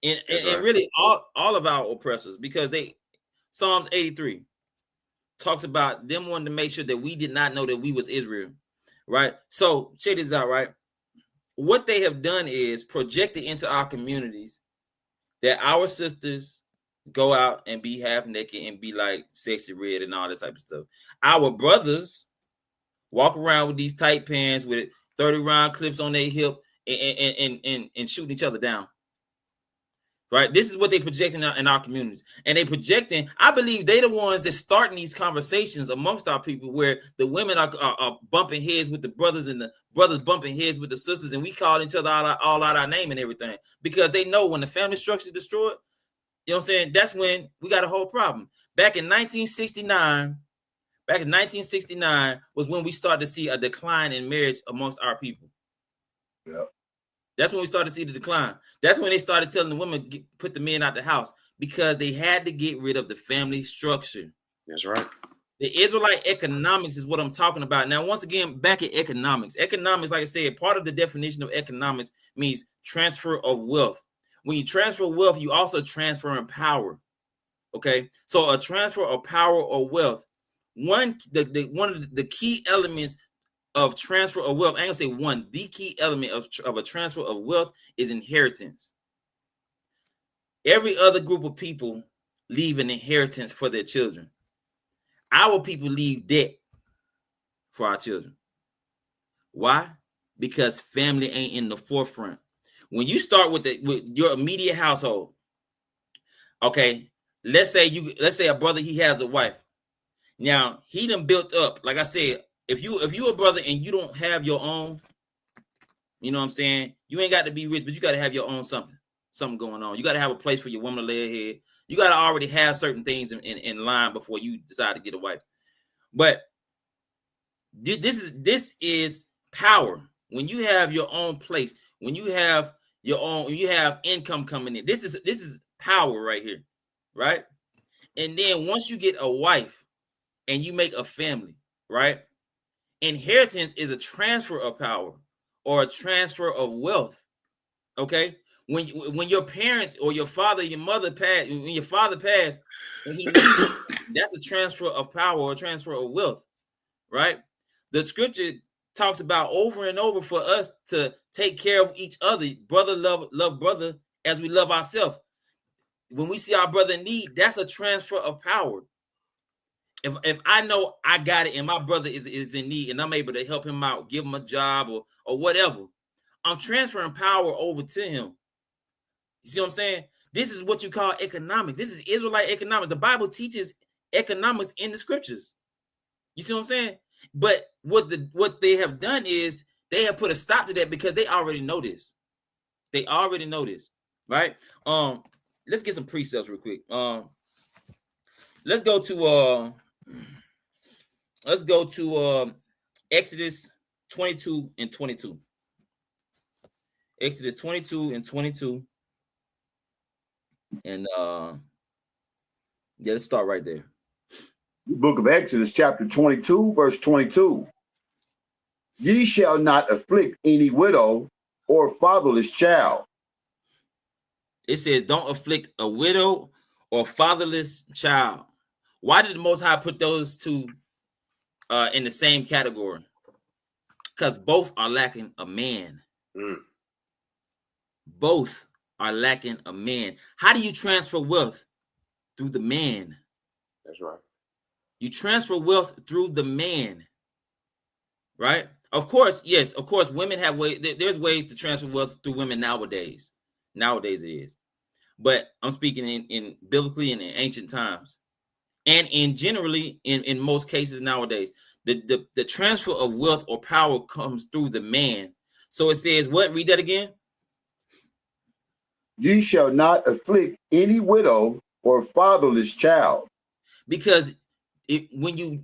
and really all of our oppressors, because Psalms 83 talks about them wanting to make sure that we did not know that we was Israel, right? So check this out, right? What they have done is projected into our communities that our sisters go out and be half naked and be like sexy red and all this type of stuff. Our brothers walk around with these tight pants with 30 round clips on their hip and shooting each other down. Right? This is what they projecting in our communities. And they projecting, I believe they the ones that starting these conversations amongst our people where the women are bumping heads with the brothers and the brothers bumping heads with the sisters, and we call each other all out our name and everything, because they know when the family structure is destroyed, you know what I'm saying? That's when we got a whole problem. Back in 1969 was when we started to see a decline in marriage amongst our people. Yeah. That's when we started to see the decline. That's when they started telling the women put the men out the house, because they had to get rid of the family structure. That's right. The Israelite economics is what I'm talking about. Now, once again, back at economics. Economics, like I said, part of the definition of economics means transfer of wealth. When you transfer wealth, you also transfer in power. Okay, so a transfer of power or wealth. One of the key elements of transfer of wealth, I ain't gonna say one, the key element of a transfer of wealth is inheritance. Every other group of people leave an inheritance for their children. Our people leave debt for our children. Why? Because family ain't in the forefront. When you start with your immediate household, okay, let's say a brother, he has a wife. Now he done built up, like I said, if you a brother and you don't have your own, you know what I'm saying? You ain't got to be rich, but you got to have your own something going on. You got to have a place for your woman to lay her head. You got to already have certain things in line before you decide to get a wife. But this is power, when you have your own place, when you have your own, when you have income coming in, this is power right here, right? And then once you get a wife and you make a family, right? Inheritance is a transfer of power or a transfer of wealth. Okay, when your parents or your father, your mother passed, when your father passed, and he leaves, that's a transfer of power or a transfer of wealth, right? The scripture talks about over and over for us to take care of each other. Brother love brother as we love ourselves. When we see our brother in need, that's a transfer of power. If I know I got it and my brother is in need and I'm able to help him out, give him a job or whatever, I'm transferring power over to him. You see what I'm saying? This is what you call economics. This is Israelite economics. The Bible teaches economics in the scriptures. You see what I'm saying? But what they have done is they have put a stop to that because they already know this. They already know this, right? Let's get some precepts real quick. Let's go to Exodus 22 and 22. Exodus 22 and 22. And let's start right there. The book of Exodus, chapter 22, verse 22. Ye shall not afflict any widow or fatherless child. It says, don't afflict a widow or fatherless child. Why did the Most High put those two in the same category? Because both are lacking a man. Both are lacking a man. How do you transfer wealth? Through the man. That's right. You transfer wealth through the man, right? Of course, yes. Of course, women have ways. There's ways to transfer wealth through women nowadays. Nowadays it is, but I'm speaking in biblically and in ancient times, and in generally in most cases nowadays, the transfer of wealth or power comes through the man. So it says, what? Read that again. Ye shall not afflict any widow or fatherless child. Because when you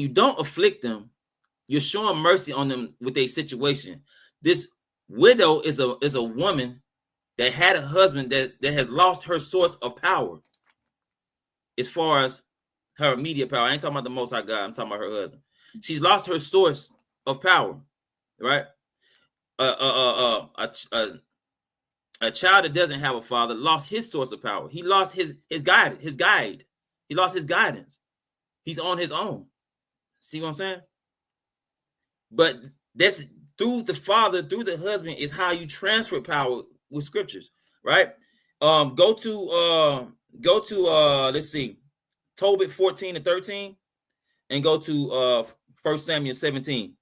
don't afflict them, you're showing mercy on them with a situation. This widow is a woman that had a husband that has lost her source of power as far as her immediate power. I ain't talking about the Most High God. I'm talking about her husband. She's lost her source of power, right? A child that doesn't have a father lost his source of power. He lost his guide. He lost his guidance. He's on his own. See what I'm saying? But that's through the father, through the husband, is how you transfer power with scriptures, right? Go to let's see, Tobit 14 and 13, and go to 1 Samuel 17.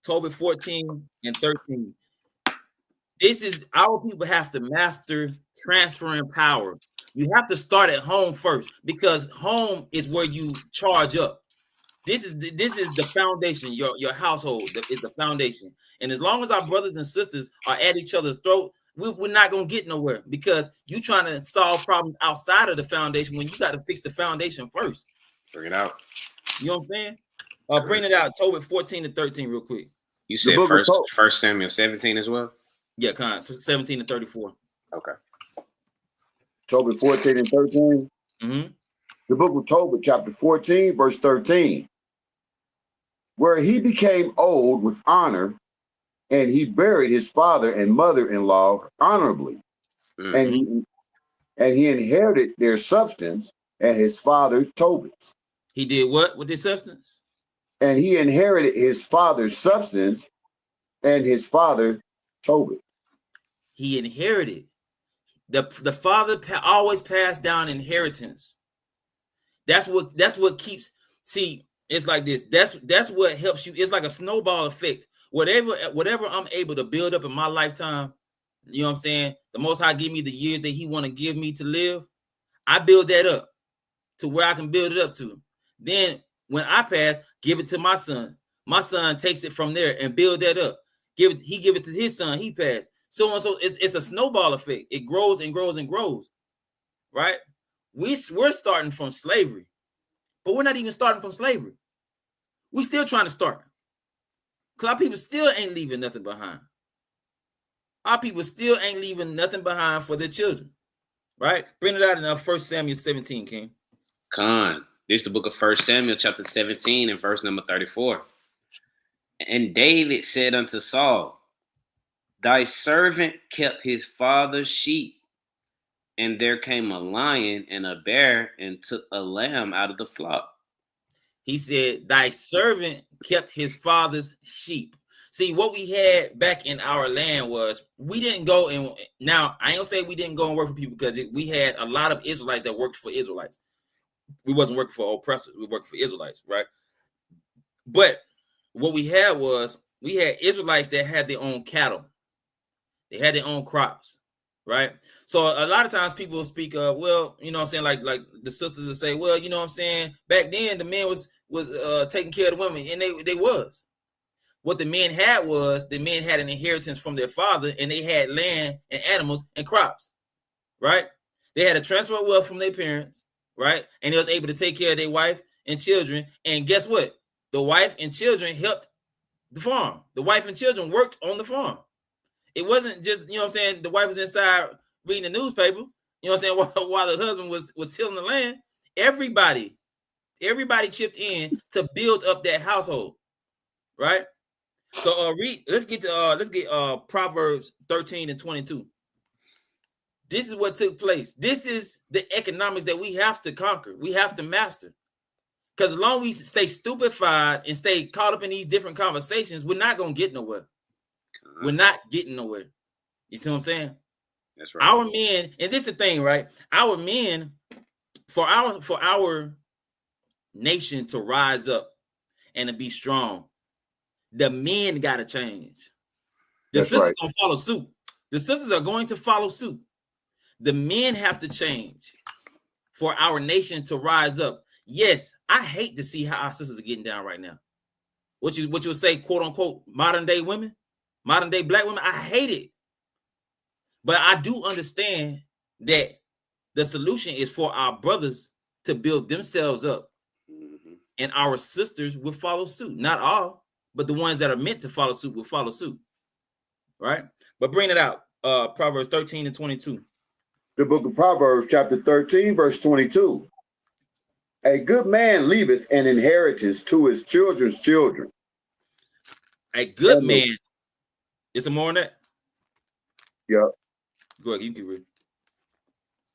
Tobit 14 and 13. This is our people have to master transferring power. You have to start at home first, because home is where you charge up. This is the foundation. Your household is the foundation. And as long as our brothers and sisters are at each other's throat, we're not gonna get nowhere, because you're trying to solve problems outside of the foundation when you got to fix the foundation first. Bring it out. You know what I'm saying? Bring it out. Tobit 14 to 13 real quick. You said first Samuel 17 as well? Yeah, 17 to 34. Okay. Tobit 14 and 13. Mm-hmm. The book of Tobit, chapter 14, verse 13. Where he became old with honor, and he buried his father and mother-in-law honorably. Mm-hmm. And he inherited their substance and his father Tobit's. He did what with his substance? And he inherited his father's substance and his father Tobit. He inherited. The father always passed down inheritance. That's what keeps. See, it's like this. That's what helps you. It's like a snowball effect. Whatever I'm able to build up in my lifetime, you know what I'm saying? The Most High give me the years that He want to give me to live. I build that up to where I can build it up to. Then when I pass, give it to my son. My son takes it from there and build that up. He give it to his son. He passed. So on. So it's a snowball effect. It grows and grows and grows. Right? We're starting from slavery, but we're not even starting from slavery. We still trying to start. Because our people still ain't leaving nothing behind. Our people still ain't leaving nothing behind for their children. Right? Bring it out in 1 Samuel 17, King. Con. This is the book of 1 Samuel, chapter 17, and verse number 34. And David said unto Saul, thy servant kept his father's sheep, and there came a lion and a bear and took a lamb out of the flock. He said, thy servant kept his father's sheep. See, what we had back in our land was we didn't go and now I ain't gonna say we didn't go and work for people because we had a lot of Israelites that worked for Israelites. We wasn't working for oppressors. We worked for Israelites, right? But what we had was we had Israelites that had their own cattle. They had their own crops, right? So a lot of times people speak of, well, you know what I'm saying, like the sisters will say, well, you know what I'm saying, back then the men was taking care of the women, and they was. What the men had was the men had an inheritance from their father, and they had land and animals and crops, right? They had a transfer of wealth from their parents, right? And they was able to take care of their wife and children. And guess what? The wife and children helped the farm. The wife and children worked on the farm. It wasn't just, you know what I'm saying, the wife was inside reading the newspaper, you know what I'm saying, while the husband was tilling the land. Everybody chipped in to build up that household, right? So let's get Proverbs 13 and 22. This is what took place. This is the economics that we have to conquer. We have to master. Because as long as we stay stupefied and stay caught up in these different conversations, we're not going to get nowhere. We're not getting nowhere. You see what I'm saying? That's right. Our men, and this is the thing, right? Our men, for our nation to rise up and to be strong, the men got to change. The sisters are going to follow suit. The sisters are going to follow suit. The men have to change for our nation to rise up. Yes, I hate to see how our sisters are getting down right now. What you'll say, quote unquote, modern day women, modern day black women, I hate it. But I do understand that the solution is for our brothers to build themselves up, and our sisters will follow suit. Not all, but the ones that are meant to follow suit will follow suit. Right? But bring it out. Proverbs 13 and 22. The book of Proverbs, chapter 13, verse 22. A good man leaveth an inheritance to his children's children. A good man. Is there more on that? Yeah. Go ahead, you can read.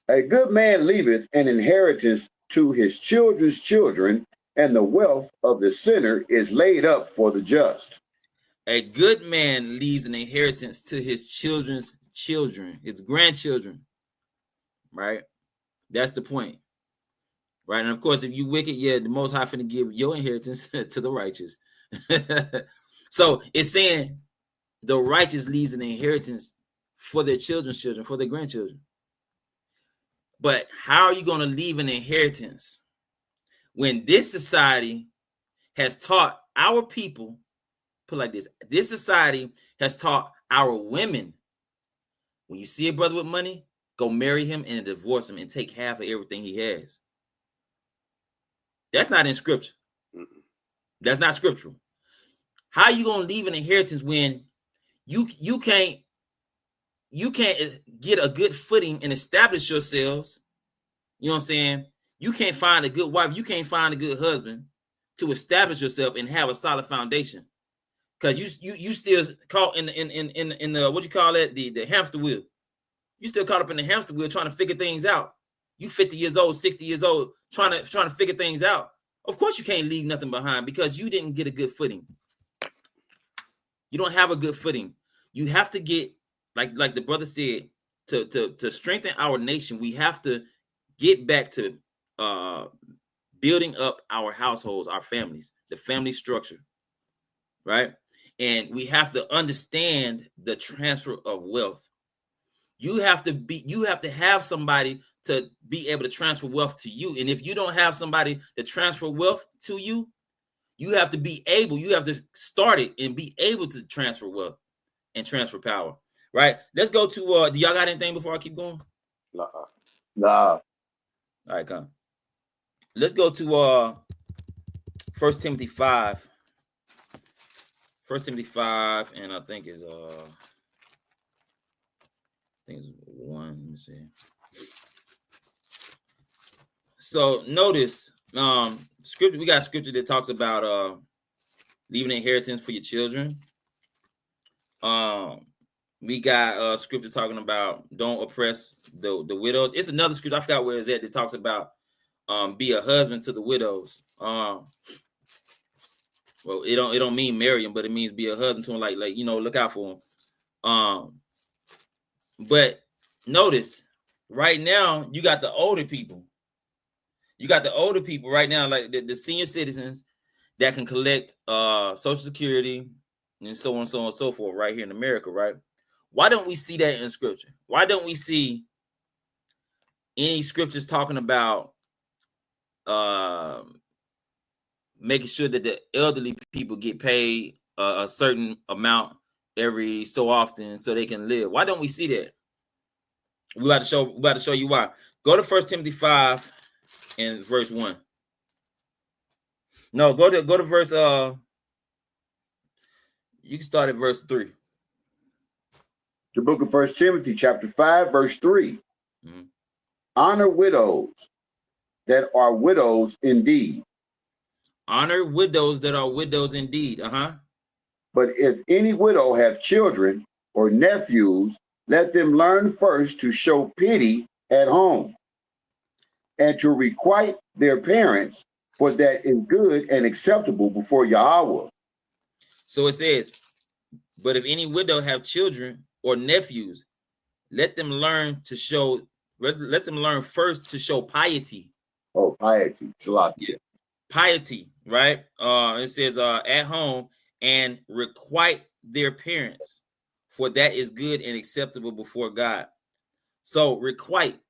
A good man leaveth an inheritance to his children's children, and the wealth of the sinner is laid up for the just. A good man leaves an inheritance to his children's children, his grandchildren. Right? That's the point. Right? And of course, if you wicked, yeah, the Most High finna give your inheritance to the righteous. So it's saying the righteous leaves an inheritance for their children's children, for their grandchildren. But how are you going to leave an inheritance when this society has taught our people, put like this society has taught our women, when you see a brother with money, go marry him and divorce him and take half of everything he has. That's not in scripture. That's not scriptural. How are you going to leave an inheritance when you can't get a good footing and establish yourselves? You know what I'm saying? You can't find a good wife. You can't find a good husband to establish yourself and have a solid foundation, because you still caught in the what you call it, the hamster wheel. You still caught up in the hamster wheel trying to figure things out. You 50 years old, 60 years old, trying to figure things out. Of course you can't leave nothing behind because you didn't get a good footing. You don't have a good footing. You have to get, like the brother said, to strengthen our nation, we have to get back to building up our households, our families, the family structure, right? And we have to understand the transfer of wealth. You have to have somebody to be able to transfer wealth to you. And if you don't have somebody to transfer wealth to you, you have to start it and be able to transfer wealth and transfer power, right? Let's go to, do y'all got anything before I keep going? Nah. All right, come. Let's go to 1 Timothy 5. 1 Timothy 5, and I think it's 1. Let me see. So notice scripture, we got scripture that talks about leaving an inheritance for your children. We got scripture talking about don't oppress the widows. It's another scripture, I forgot where it's at, that talks about be a husband to the widows. Well, it don't mean marry them, but it means be a husband to them, like look out for them. But notice right now you got the older people. You got the older people right now, like the senior citizens that can collect Social Security and so on and so forth right here in America, right? Why don't we see that in scripture? Why don't we see any scriptures talking about making sure that the elderly people get paid a certain amount every so often so they can live? Why don't we see that? We about to show you why. Go to 1 Timothy 5 and verse 1. No, go to verse you can start at verse 3. The book of 1 Timothy chapter 5 verse 3. Mm-hmm. Honor widows that are widows indeed. Honor widows that are widows indeed. But if any widow have children or nephews, let them learn first to show pity at home and to requite their parents, for that is good and acceptable before Yahweh. So it says, but if any widow have children or nephews, let them learn first to show piety. Oh, piety. Yeah. Piety, right? It says at home and requite their parents, for that is good and acceptable before God. So requite,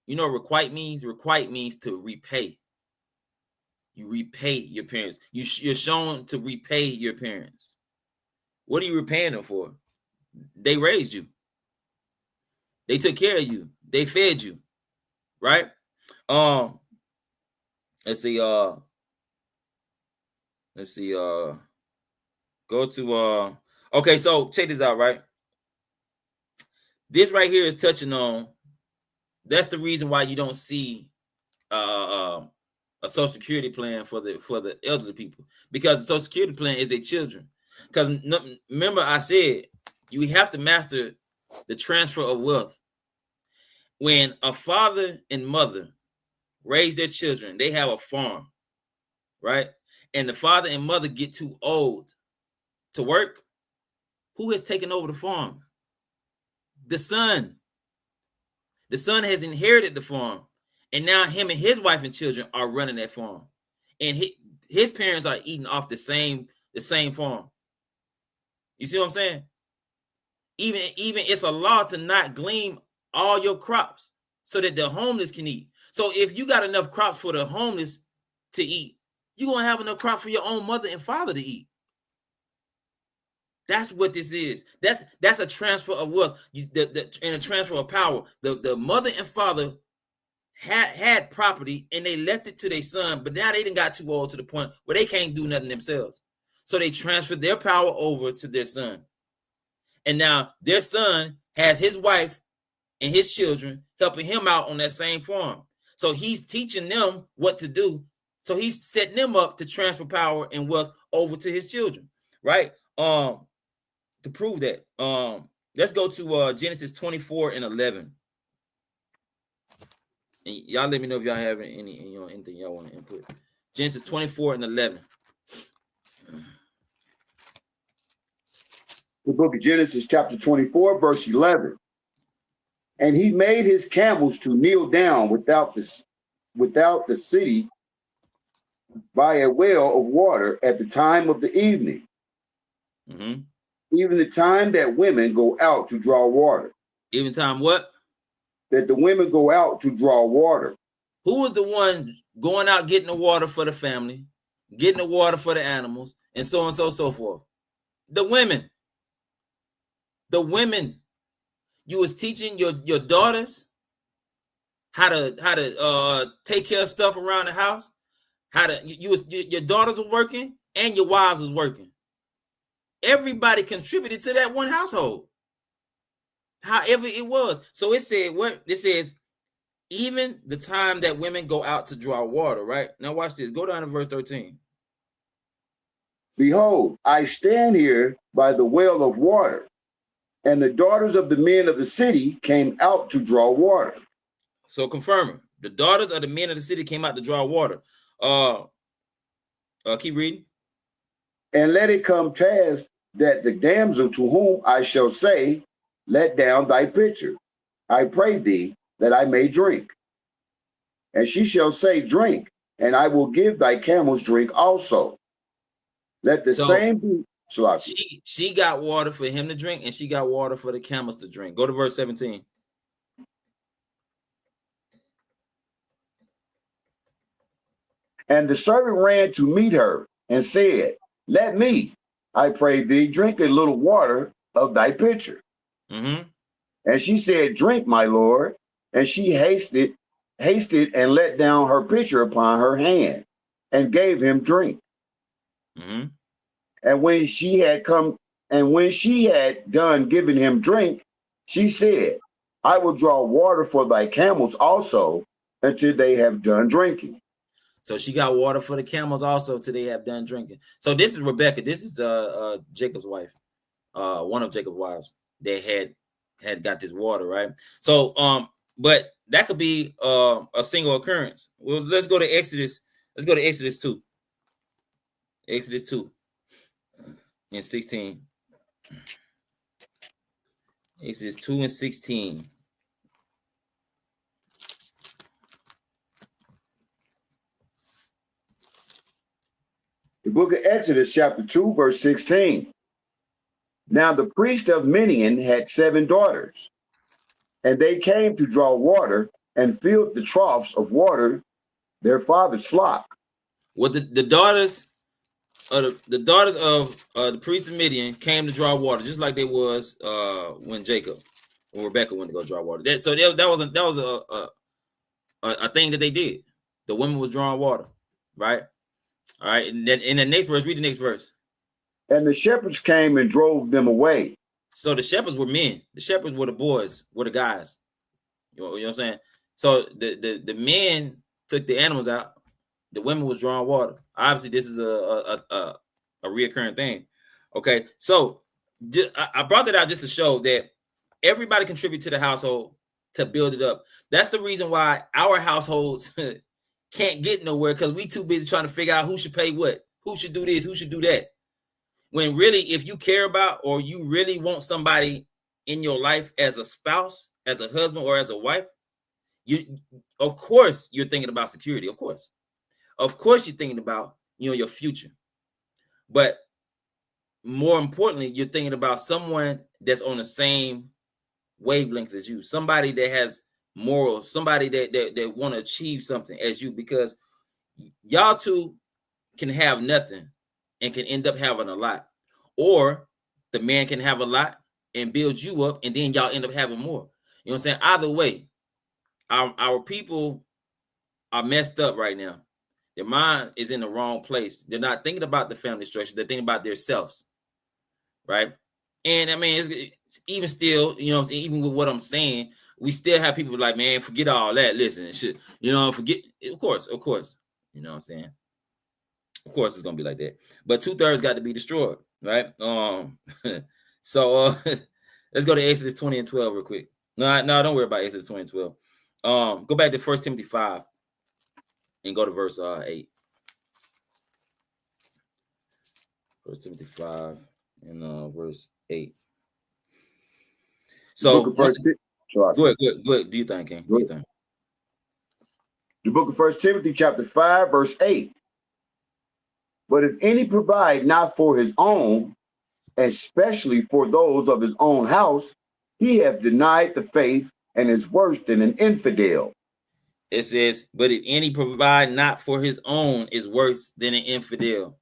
you know what requite means? Requite means to repay. You repay your parents. You're shown to repay your parents. What are you repaying them for? They raised you. They took care of you. They fed you, right? Let's see. Go to okay, so check this out, right? This right here is touching on, that's the reason why you don't see a Social Security plan for the elderly people, because the Social Security plan is their children. Because remember I said you have to master the transfer of wealth. When a father and mother raise their children, they have a farm, right? And the father and mother get too old to work, who has taken over the farm? The son. The son has inherited the farm, and now him and his wife and children are running that farm, and his parents are eating off the same farm. You see what I'm saying? Even it's a law to not glean all your crops so that the homeless can eat. So if you got enough crops for the homeless to eat, you're gonna have enough crops for your own mother and father to eat. That's what this is. That's a transfer of wealth, and a transfer of power. The mother and father had property and they left it to their son, but now they done got too old to the point where they can't do nothing themselves. So they transferred their power over to their son. And now their son has his wife and his children helping him out on that same farm. So he's teaching them what to do. So he's setting them up to transfer power and wealth over to his children, right? To prove that, let's go to Genesis 24 and 11. And y'all let me know if y'all have anything y'all want to input. Genesis 24 and 11. The book of Genesis chapter 24 verse 11. And he made his camels to kneel down without the city by a well of water at the time of the evening. Mm-hmm. Even the time that women go out to draw water. Even time what? That the women go out to draw water. Who is the one going out getting the water for the family, getting the water for the animals, and so on and so forth? The women. The women. You was teaching your daughters how to take care of stuff around the house, your daughters were working and your wives was working. Everybody contributed to that one household. However it was. So it said what? It says, even the time that women go out to draw water, right? Now watch this. Go down to verse 13. Behold, I stand here by the well of water, and the daughters of the men of the city came out to draw water. So confirming, the daughters of the men of the city came out to draw water. Keep reading. And let it come pass that the damsel to whom I shall say, let down thy pitcher, I pray thee, that I may drink. And she shall say, drink, and I will give thy camels drink also. Let the same be. She got water for him to drink, and she got water for the camels to drink. Go to verse 17. And the servant ran to meet her and said, let me, I pray thee, drink a little water of thy pitcher. Mm-hmm. And she said, drink, my lord. And she hasted and let down her pitcher upon her hand and gave him drink. Mm-hmm. And when she had done giving him drink, she said, I will draw water for thy camels also until they have done drinking. So she got water for the camels also till they have done drinking. So this is Rebecca. This is Jacob's wife, one of Jacob's wives. They had got this water, right? So but that could be a single occurrence. Well, let's go to Exodus. Let's go to Exodus 2. Exodus 2 and 16. Exodus 2 and 16. The book of Exodus, chapter 2, verse 16. Now the priest of Midian had 7 daughters, and they came to draw water and filled the troughs of water their father's flock. Well, the daughters of the priest of Midian came to draw water, just like they was when Rebecca went to go draw water. That was a thing that they did. The women was drawing water, right? All right, and then in the next verse, read the next verse. And the shepherds came and drove them away. So the shepherds were men. The shepherds were the boys, were the guys. You know what I'm saying? So the men took the animals out. The women was drawing water. Obviously, this is a reoccurring thing. Okay, so I brought that out just to show that everybody contribute to the household to build it up. That's the reason why our households can't get nowhere, because we too busy trying to figure out who should pay what, who should do this, who should do that. When really, if you care about or you really want somebody in your life as a spouse, as a husband, or as a wife, of course you're thinking about security. Of course you're thinking about your future. But more importantly, you're thinking about someone that's on the same wavelength as you, somebody that has morals, somebody that want to achieve something as you, because y'all two can have nothing and can end up having a lot, or the man can have a lot and build you up, and then y'all end up having more. You know what I'm saying? Either way, our people are messed up right now. Their mind is in the wrong place. They're not thinking about the family structure. They're thinking about themselves, right? And I mean, it's even still, even with what I'm saying, we still have people like, man, forget all that. Listen, forget. Of course. You know what I'm saying? Of course, it's gonna be like that. But 2/3 got to be destroyed, right? So let's go to Exodus 20 and 12 real quick. No, don't worry about Exodus 20 and 12. Go back to 1 Timothy 5 and go to verse 8. 1 Timothy 5 and verse 8. So go ahead. Do you think, King? The book of 1 Timothy chapter 5, verse 8. But if any provide not for his own, especially for those of his own house, he hath denied the faith and is worse than an infidel. It says, but if any provide not for his own, is worse than an infidel.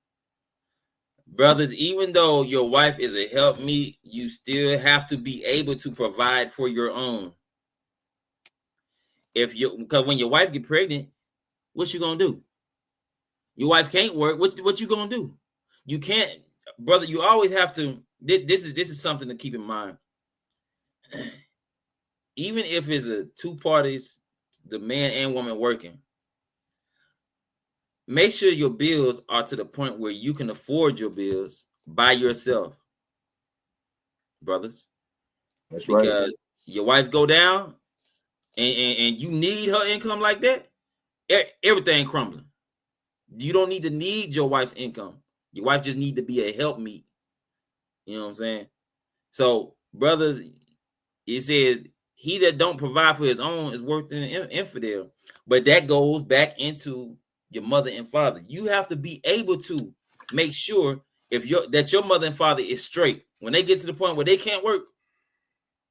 Brothers, even though your wife is a helpmeet, you still have to be able to provide for your own. Because when your wife get pregnant, what you gonna do? Your wife can't work. What you gonna do? You can't, brother. You always have to. This is something to keep in mind. Even if it's a two parties, the man and woman working, make sure your bills are to the point where you can afford your bills by yourself, brothers. That's right. Because your wife go down and you need her income like that, everything crumbling. You don't need your wife's income. Your wife just need to be a helpmeet. You know what I'm saying? So, brothers, it says, he that don't provide for his own is worth an infidel. But that goes back into your mother and father. You have to be able to make sure that your mother and father is straight. When they get to the point where they can't work,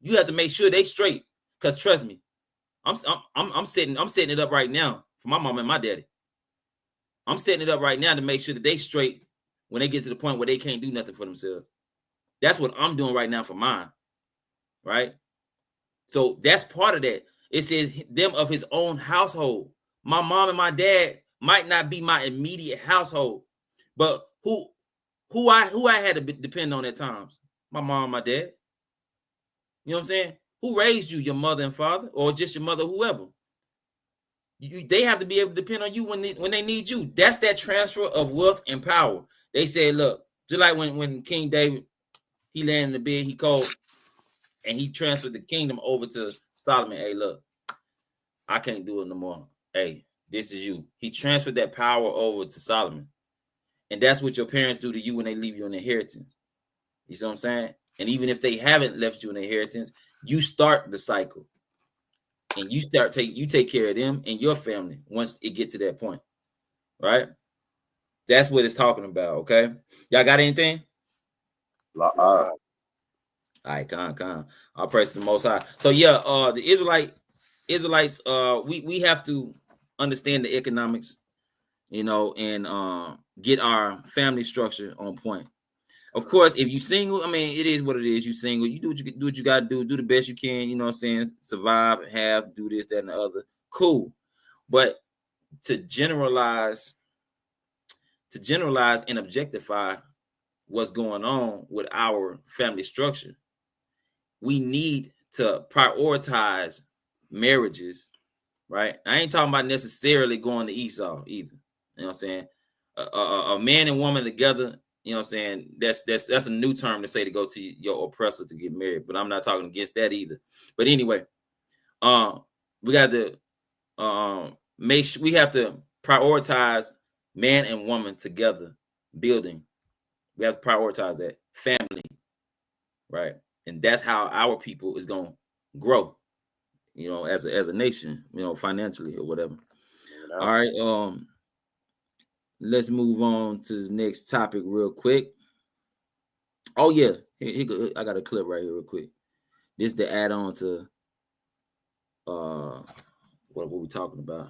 you have to make sure they straight. Because trust me, I'm setting it up right now for my mom and my daddy. I'm setting it up right now to make sure that they straight when they get to the point where they can't do nothing for themselves. That's what I'm doing right now for mine, right? So that's part of that. It says them of his own household. My mom and my dad might not be my immediate household, but who I had to depend on at times? My mom and my dad. You know what I'm saying? Who raised you? Your mother and father, or just your mother, whoever. They have to be able to depend on you when they need you. That's that transfer of wealth and power. They said, look, just like when King David, he landed in the bed, he called, and he transferred the kingdom over to Solomon. Hey, look, I can't do it no more. Hey, this is you. He transferred that power over to Solomon. And that's what your parents do to you when they leave you an inheritance. You see what I'm saying? And even if they haven't left you an inheritance, you start the cycle. And you take care of them and your family once it gets to that point. Right? That's what it's talking about. Okay. Y'all got anything? All right, come. I'll praise the Most High. So yeah, the Israelites, we have to understand the economics, you know, and get our family structure on point. Of course, if you single, I mean, it is what it is. You single, you do what you got to do the best you can. You know what I'm saying? Survive, do this, that, and the other. Cool, but to generalize and objectify what's going on with our family structure, we need to prioritize marriages, right? I ain't talking about necessarily going to Esau either. You know what I'm saying? A man and woman together, you know what I'm saying? That's a new term to say to go to your oppressor to get married, but I'm not talking against that either. But anyway, we got to we have to prioritize man and woman together building. We have to prioritize that family, right? And that's how our people is going to grow, you know, as a nation, you know, financially or whatever. Yeah. All right. Let's move on to the next topic real quick. Oh yeah, I got a clip right here real quick. This is the add-on to what we talking about.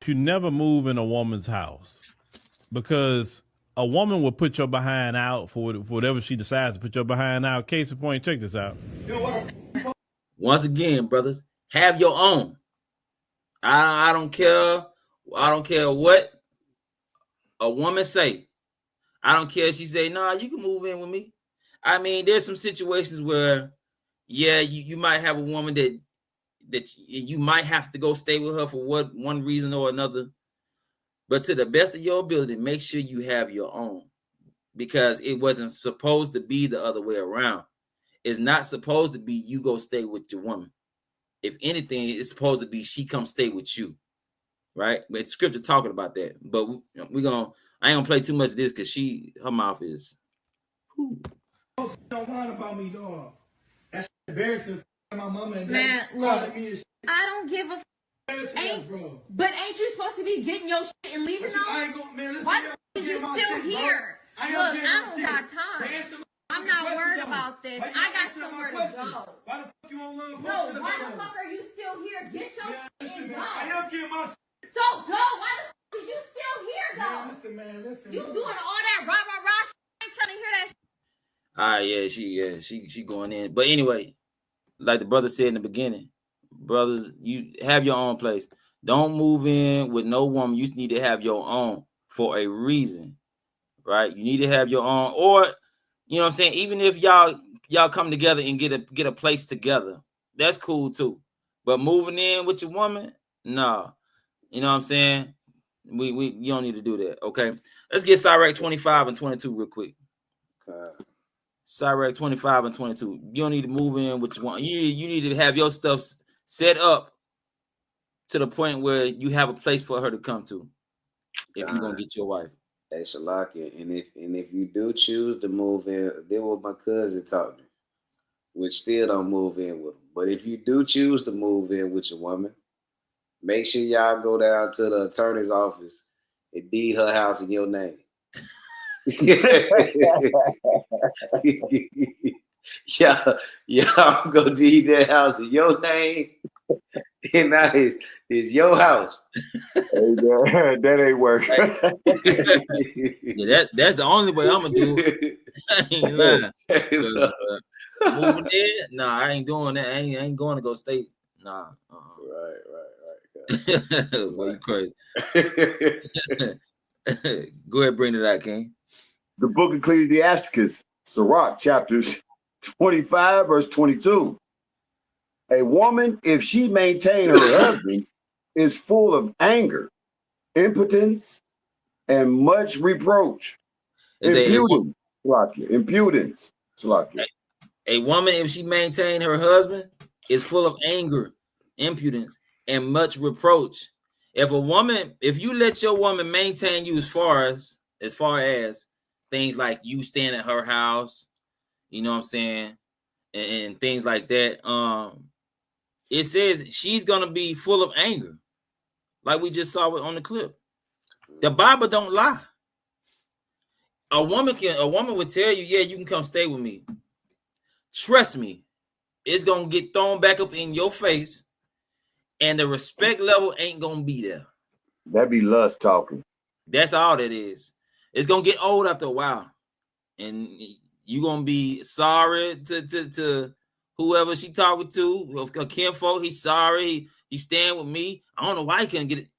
You never move in a woman's house because a woman will put your behind out for whatever she decides to put your behind out. Case in point, check this out. Once again, brothers, have your own. I don't care. I don't care what a woman say. I don't care if she say, nah, you can move in with me. I mean, there's some situations where, yeah, you might have a woman that you might have to go stay with her for one reason or another. But to the best of your ability, make sure you have your own, because it wasn't supposed to be the other way around. It's not supposed to be you go stay with your woman. If anything, it's supposed to be she come stay with you, right? But scripture talking about that. But I ain't gonna play too much of this because her mouth is. Whew. Don't mind about me, dog. That's embarrassing. My mama and dad. Man, look, I don't give a. But ain't you supposed to be getting your shit and leaving them? Why is you still here? Look, I don't got time. I'm not worried about this. I got somewhere to go. Why the fuck you on love? No, why the fuck are you still here? Get your shit and go. I am getting my shit. So go. Why the fuck is you still here though? Man, listen. You doing all that rah shit? I ain't trying to hear that shit. Yeah, she going in. But anyway, like the brother said in the beginning, brothers, you have your own place. Don't move in with no woman. You need to have your own for a reason, right? You need to have your own, or you know what I'm saying. Even if y'all come together and get a place together, that's cool too. But moving in with your woman, no. You know what I'm saying? You don't need to do that. Okay, let's get Sirach 25 and 22 real quick. Sirach 25 and 22. You don't need to move in with your woman. You need to have your stuff set up to the point where you have a place for her to come to if you're gonna get your wife. Hey, Shalaka, and if you do choose to move in, then what my cousin taught me, which still don't move in with them. But if you do choose to move in with your woman, make sure y'all go down to the attorney's office and deed her house in your name. Y'all go deed that house in your name, and now it's your house. That ain't working. Yeah, that's the only way I'm gonna do it. I ain't lying. Moving in, nah, I ain't doing that. I ain't going to go state. Nah. Right. Boy, you crazy. Go ahead, bring it out, King. The book of Ecclesiasticus, Sirach, chapters 25, verse 22. A woman, if she maintain her husband, is full of anger, impotence, and much reproach. Impudence. A woman, if she maintain her husband, is full of anger, impudence, and much reproach. If you let your woman maintain you as far as things like you staying at her house, you know what I'm saying, and things like that, it says she's gonna be full of anger, like we just saw it on the clip. The Bible don't lie. A woman would tell you, yeah, you can come stay with me. Trust me, it's gonna get thrown back up in your face, and the respect level ain't gonna be there. That be lust talking. That's all that is. It's gonna get old after a while, and you gonna be sorry to whoever she talking to, or kinfolk. He's sorry. He's staying with me. I don't know why he couldn't get it.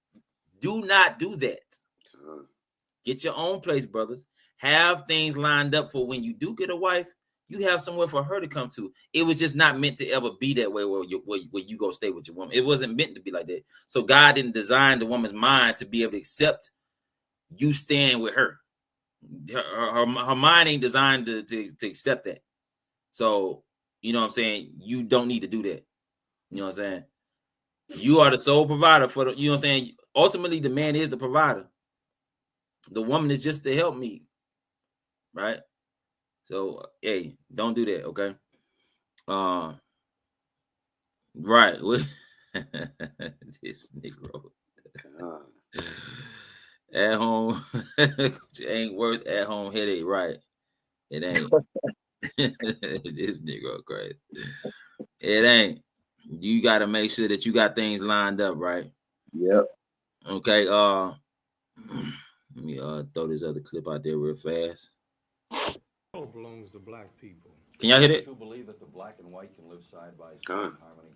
Do not do that. Get your own place, brothers. Have things lined up for when you do get a wife. You have somewhere for her to come to. It was just not meant to ever be that way where you go stay with your woman. It wasn't meant to be like that. So God didn't design the woman's mind to be able to accept you staying with her. Her mind ain't designed to accept that. So, you know what I'm saying? You don't need to do that. You know what I'm saying? You are the sole provider for the, you know what I'm saying? Ultimately, the man is the provider. The woman is just the helpmeet. Right? So, hey, don't do that, okay? Right. This Negro. At home ain't worth at home headache, right? It ain't. This Negro crazy. It ain't. You got to make sure that you got things lined up, right? Yep. Okay. Let me throw this other clip out there real fast. Belongs to black people. Can y'all hear it? To believe that the black and white can live side by side in harmony.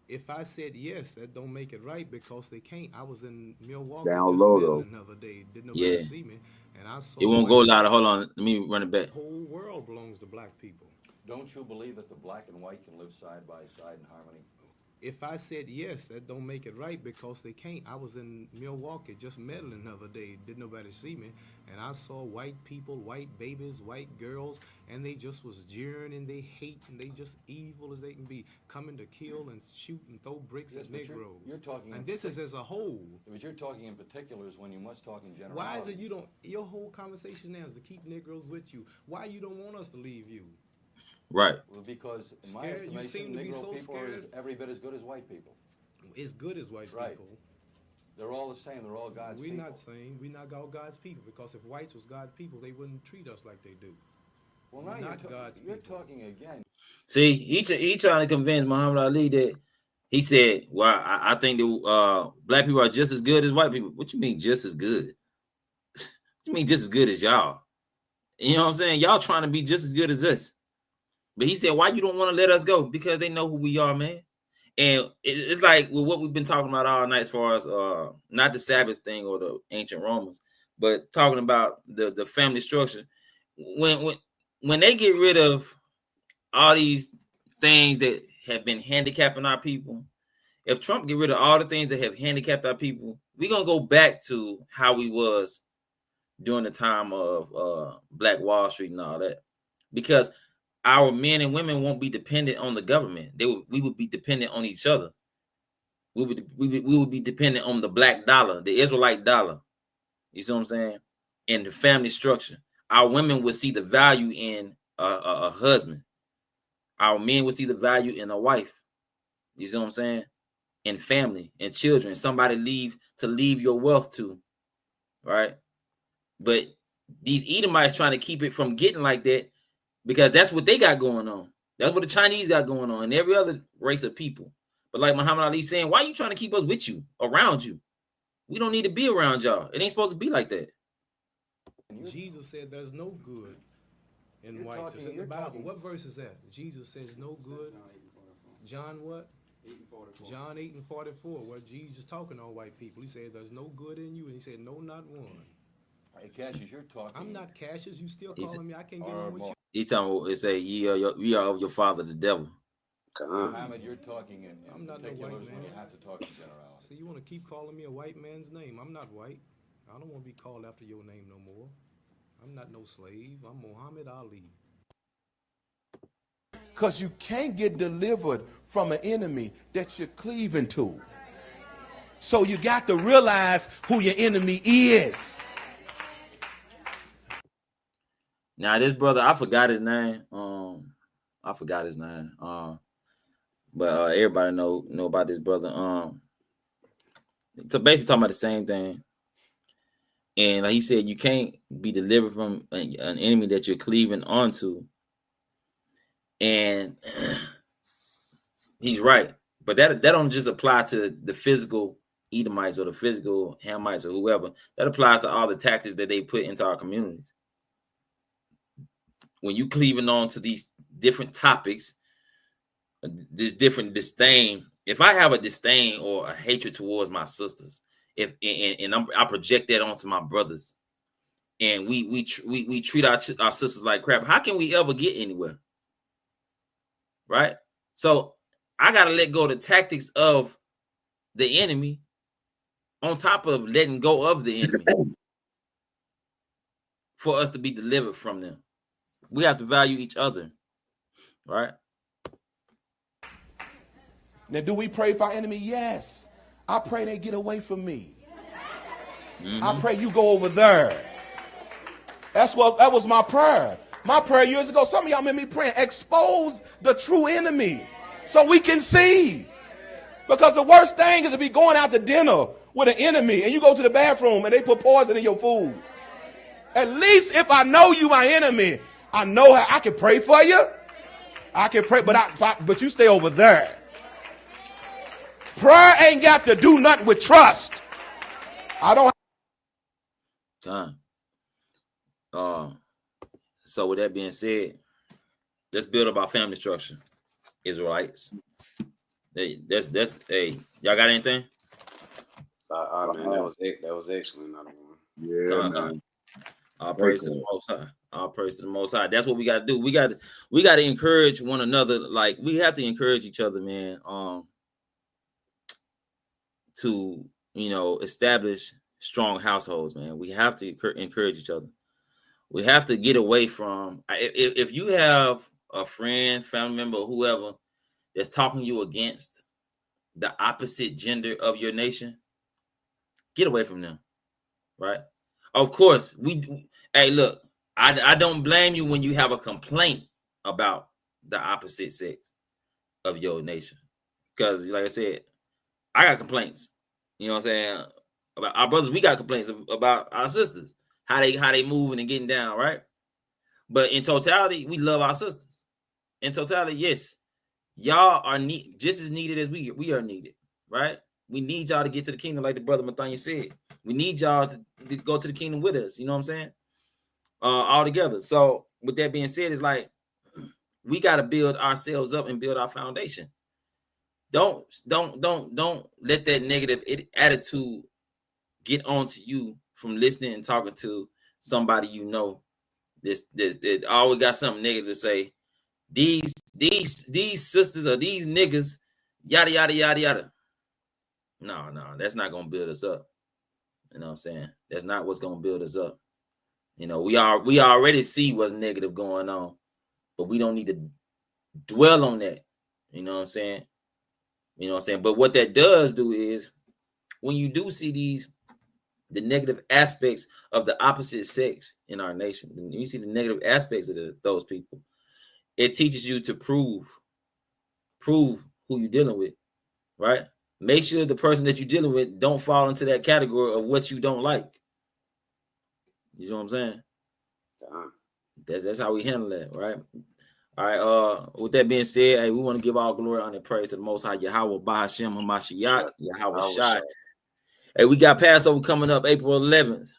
If I said yes, that don't make it right because they can't. I was in Milwaukee down low another day. Didn't nobody see me, and I saw. It won't go louder. Hold on. Let me run it back. The whole world belongs to black people. Don't you believe that the black and white can live side by side in harmony? If I said yes, that don't make it right because they can't. I was in Milwaukee just meddling the other day. Didn't nobody see me, and I saw white people, white babies, white girls, and they just was jeering and they hate and they just evil as they can be, coming to kill and shoot and throw bricks at Negroes. You're talking, and this is as a whole. But you're talking in particulars when you must talk in general. Why is it you don't? Your whole conversation now is to keep Negroes with you. Why you don't want us to leave you? Right. Well, because in my estimation, Negro people are every bit as good as white people. As good as white people. They're all the same. They're all God's people. We're not saying we're not all God's people, because if whites was God's people, they wouldn't treat us like they do. Well, now you're talking again. See, he trying to convince Muhammad Ali that he said, well, I think that black people are just as good as white people. What you mean just as good? What you mean just as good as y'all? You know what I'm saying? Y'all trying to be just as good as us. But he said, why you don't want to let us go? Because they know who we are, man. And it's like with what we've been talking about all night, as far as not the Sabbath thing or the ancient Romans, but talking about the family structure. When they get rid of all these things that have been handicapping our people, if Trump get rid of all the things that have handicapped our people, we're gonna go back to how we was during the time of Black Wall Street and all that, because our men and women won't be dependent on the government. We would be dependent on each other. We would be dependent on the black dollar, the Israelite dollar. You see what I'm saying? And the family structure. Our women would see the value in a husband. Our men would see the value in a wife. You see what I'm saying? And family and children. Somebody leave your wealth to, right? But these Edomites trying to keep it from getting like that, because that's what they got going on. That's what the Chinese got going on, and every other race of people. But like Muhammad Ali saying, why are you trying to keep us with you, around you? We don't need to be around y'all. It ain't supposed to be like that. Jesus said there's no good in whites. It's in the Bible. What verse is that? Jesus says no good. John what? 8:44. John 8:44, where Jesus talking on white people. He said there's no good in you, and he said no, not one. Hey, Cassius, you're talking. I'm not Cassius. You still calling me. I can't get on with you. He talking. It say ye are of your father the devil. Muhammad, you're talking in I'm not no white man. When you have to talk in generality. So you want to keep calling me a white man's name? I'm not white. I don't want to be called after your name no more. I'm not no slave. I'm Muhammad Ali. Because you can't get delivered from an enemy that you're cleaving to. So you got to realize who your enemy is. Now this brother, I forgot his name. But everybody know about this brother. So basically talking about the same thing. And like he said, you can't be delivered from an enemy that you're cleaving onto. And he's right. But that don't just apply to the physical Edomites or the physical Hamites or whoever. That applies to all the tactics that they put into our communities. When you cleaving on to these different topics, this different disdain. If I have a disdain or a hatred towards my sisters, I project that onto my brothers, and we treat our sisters like crap, how can we ever get anywhere? Right? So I gotta let go of the tactics of the enemy on top of letting go of the enemy for us to be delivered from them. We have to value each other, right? Now, do we pray for our enemy? Yes. I pray they get away from me. Mm-hmm. I pray you go over there. That was my prayer. My prayer years ago, some of y'all made me praying, expose the true enemy so we can see. Because the worst thing is to be going out to dinner with an enemy and you go to the bathroom and they put poison in your food. At least if I know you my enemy, I know how I can pray for you. I can pray, but you stay over there. Prayer ain't got to do nothing with trust. I don't. So with that being said, let's build up our family structure, Israelites. That's hey, y'all got anything? Man, that was excellent. Yeah, man. All praise to the Most High. All praise to the Most High. That's what we got to do. We got to encourage one another. Like we have to encourage each other, man. To establish strong households, man. We have to encourage each other. We have to get away from if you have a friend, family member, or whoever that's talking you against the opposite gender of your nation, get away from them, right? Of course, hey, look, I don't blame you when you have a complaint about the opposite sex of your nation, because, like I said, I got complaints. You know what I'm saying? About our brothers, we got complaints about our sisters, how they moving and getting down, right? But in totality, we love our sisters. In totality, yes, y'all are just as needed as we are needed, right? We need y'all to get to the kingdom, like the brother Mathanya said. We need y'all to go to the kingdom with us. You know what I'm saying? All together. So with that being said, it's like we got to build ourselves up and build our foundation. don't let that negative attitude get onto you from listening and talking to somebody you know this always got something negative to say. These sisters or these niggas, yada yada yada yada. No, that's not gonna build us up. You know what I'm saying? That's not what's gonna build us up. You know, we already see what's negative going on, but we don't need to dwell on that. You know what I'm saying? You know what I'm saying? But what that does do is when you do see the negative aspects of the opposite sex in our nation, and you see the negative aspects of those people, it teaches you to prove who you're dealing with, right? Make sure the person that you're dealing with don't fall into that category of what you don't like. You know what I'm saying? That's how we handle that, right? All right. With that being said, hey, we want to give all glory, honor, and praise to the Most High Yahweh, Bahashem, Hamashiach, Yahweh Shai. Hey, we got Passover coming up April 11th.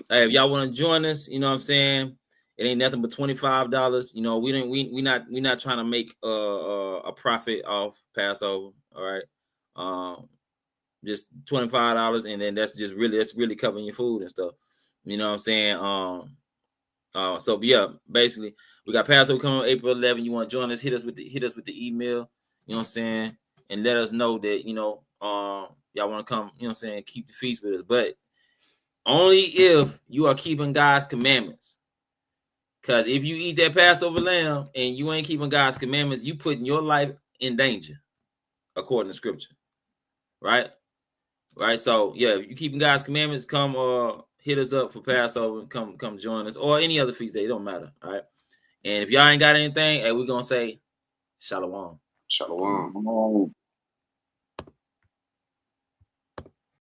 Hey, if y'all want to join us, you know what I'm saying? It ain't nothing but $25. You know, we not trying to make a profit off Passover. All right. Just $25, and then that's really covering your food and stuff. You know what I'm saying? So yeah, basically we got Passover coming on April 11th. You want to join us? Hit us with the email. You know what I'm saying? And let us know that y'all want to come. You know what I'm saying? Keep the feast with us, but only if you are keeping God's commandments. Because if you eat that Passover lamb and you ain't keeping God's commandments, you putting your life in danger, according to Scripture. Right? So yeah, if you keeping God's commandments, come hit us up for Passover and come join us, or any other feast day. It don't matter. All right. And if y'all ain't got anything, hey, we're gonna say Shalom. Shalom.